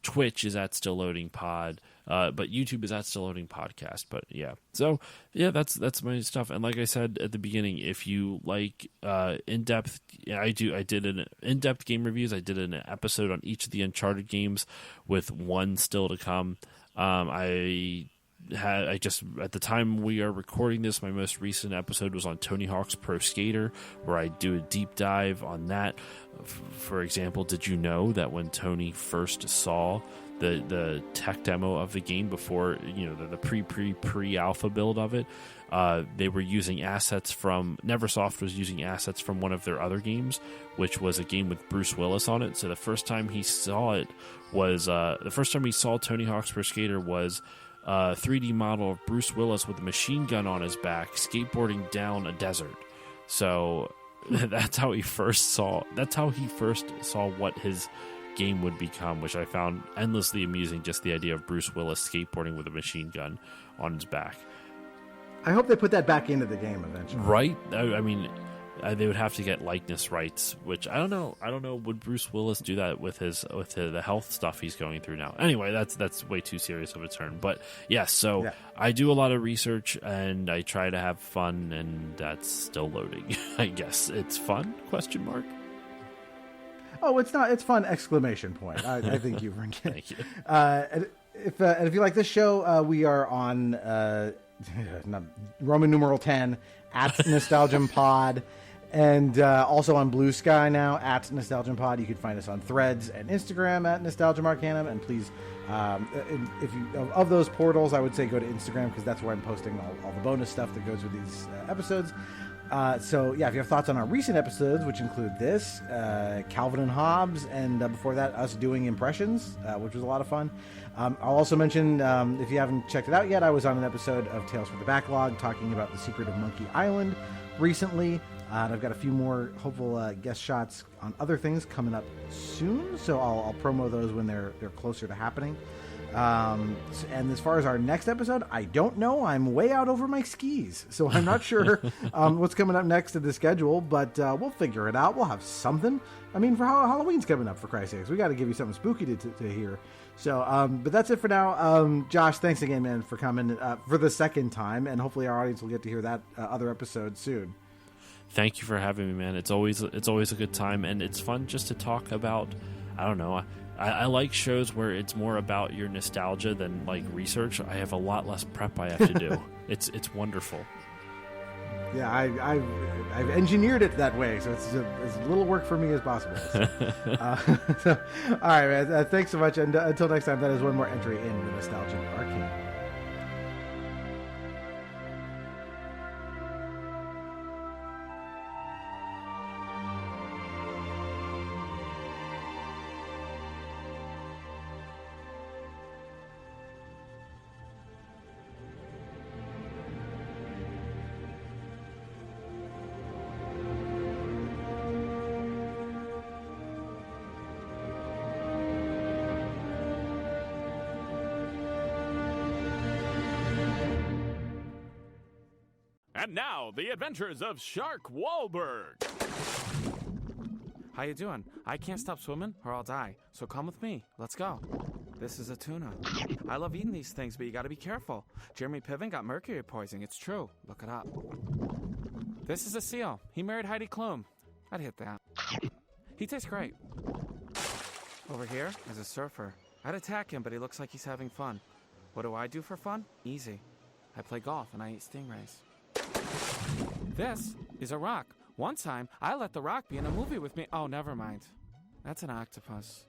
Twitch is at Still Loading Pod, but YouTube is at Still Loading Podcast. But yeah, so yeah, that's my stuff. And like I said at the beginning, if you like in-depth, I did an in-depth game reviews. I did an episode on each of the Uncharted games with one still to come. at the time we are recording this, my most recent episode was on Tony Hawk's Pro Skater, where I do a deep dive on that. For example, did you know that when Tony first saw the tech demo of the game before, the pre-alpha build of it, they were using assets from Neversoft was using assets from one of their other games, which was a game with Bruce Willis on it. So the first time he saw Tony Hawk's Pro Skater was a 3D model of Bruce Willis with a machine gun on his back skateboarding down a desert. So that's how he first saw what his game would become, which I found endlessly amusing, just the idea of Bruce Willis skateboarding with a machine gun on his back.
I hope they put that back into the game eventually.
Right? I mean, they would have to get likeness rights, which I don't know. Would Bruce Willis do that with the health stuff he's going through now? Anyway, that's way too serious of a turn. But yes, so yeah. I do a lot of research and I try to have fun, and that's still loading. I guess it's fun? ?
Oh, it's not. It's fun! ! I think you've earned it.
Thank you.
And if you like this show, we are on Roman numeral 10 at Nostalgium Pod, and also on BlueSky now at Nostalgium Pod. You can find us on Threads and Instagram at Nostalgium Arcanum. And please, if you of those portals, I would say go to Instagram, because that's where I'm posting all the bonus stuff that goes with these episodes. So yeah, if you have thoughts on our recent episodes, which include this, Calvin and Hobbes, and before that, us doing impressions, which was a lot of fun. I'll also mention, if you haven't checked it out yet, I was on an episode of Tales from the Backlog talking about the secret of Monkey Island recently. And I've got a few more hopeful guest shots on other things coming up soon, so I'll promo those when they're closer to happening. And as far as our next episode, I don't know. I'm way out over my skis, so I'm not sure what's coming up next in the schedule, but we'll figure it out. We'll have something. I mean, for Halloween's coming up, for Christ's sakes. We got to give you something spooky to hear. So, but that's it for now. Josh, thanks again, man, for coming for the second time, and hopefully our audience will get to hear that other episode soon.
Thank you for having me, man. It's always a good time, and it's fun just to talk about, I don't know, I like shows where it's more about your nostalgia than like research. I have a lot less prep I have to do. It's wonderful.
Yeah, I've engineered it that way, so it's as little work for me as possible. So, all right, man. Thanks so much, and until next time, that is one more entry in the Nostalgia Arcane.
And now, the adventures of Shark Wahlberg.
How you doing? I can't stop swimming or I'll die. So come with me. Let's go. This is a tuna. I love eating these things, but you gotta be careful. Jeremy Piven got mercury poisoning. It's true. Look it up. This is a seal. He married Heidi Klum. I'd hit that. He tastes great. Over here is a surfer. I'd attack him, but he looks like he's having fun. What do I do for fun? Easy. I play golf and I eat stingrays. This is a rock. One time, I let the rock be in a movie with me. Oh, never mind. That's an octopus.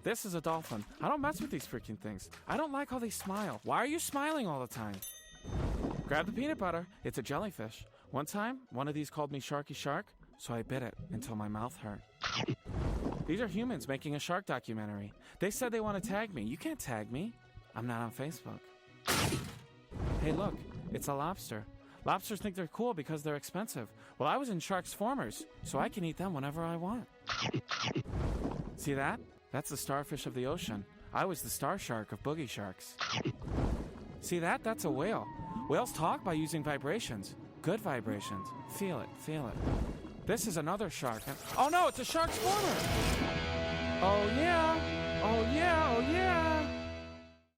This is a dolphin. I don't mess with these freaking things. I don't like how they smile. Why are you smiling all the time? Grab the peanut butter. It's a jellyfish. One time, one of these called me Sharky Shark, so I bit it until my mouth hurt. These are humans making a shark documentary. They said they want to tag me. You can't tag me. I'm not on Facebook. Hey, look. It's a lobster. Lobsters think they're cool because they're expensive. Well, I was in Shark's Farmers, so I can eat them whenever I want. See that? That's the starfish of the ocean. I was the star shark of boogie sharks. See that? That's a whale. Whales talk by using vibrations. Good vibrations. Feel it, feel it. This is another shark. Oh no, it's a Shark's Farmer! Oh yeah! Oh yeah! Oh yeah!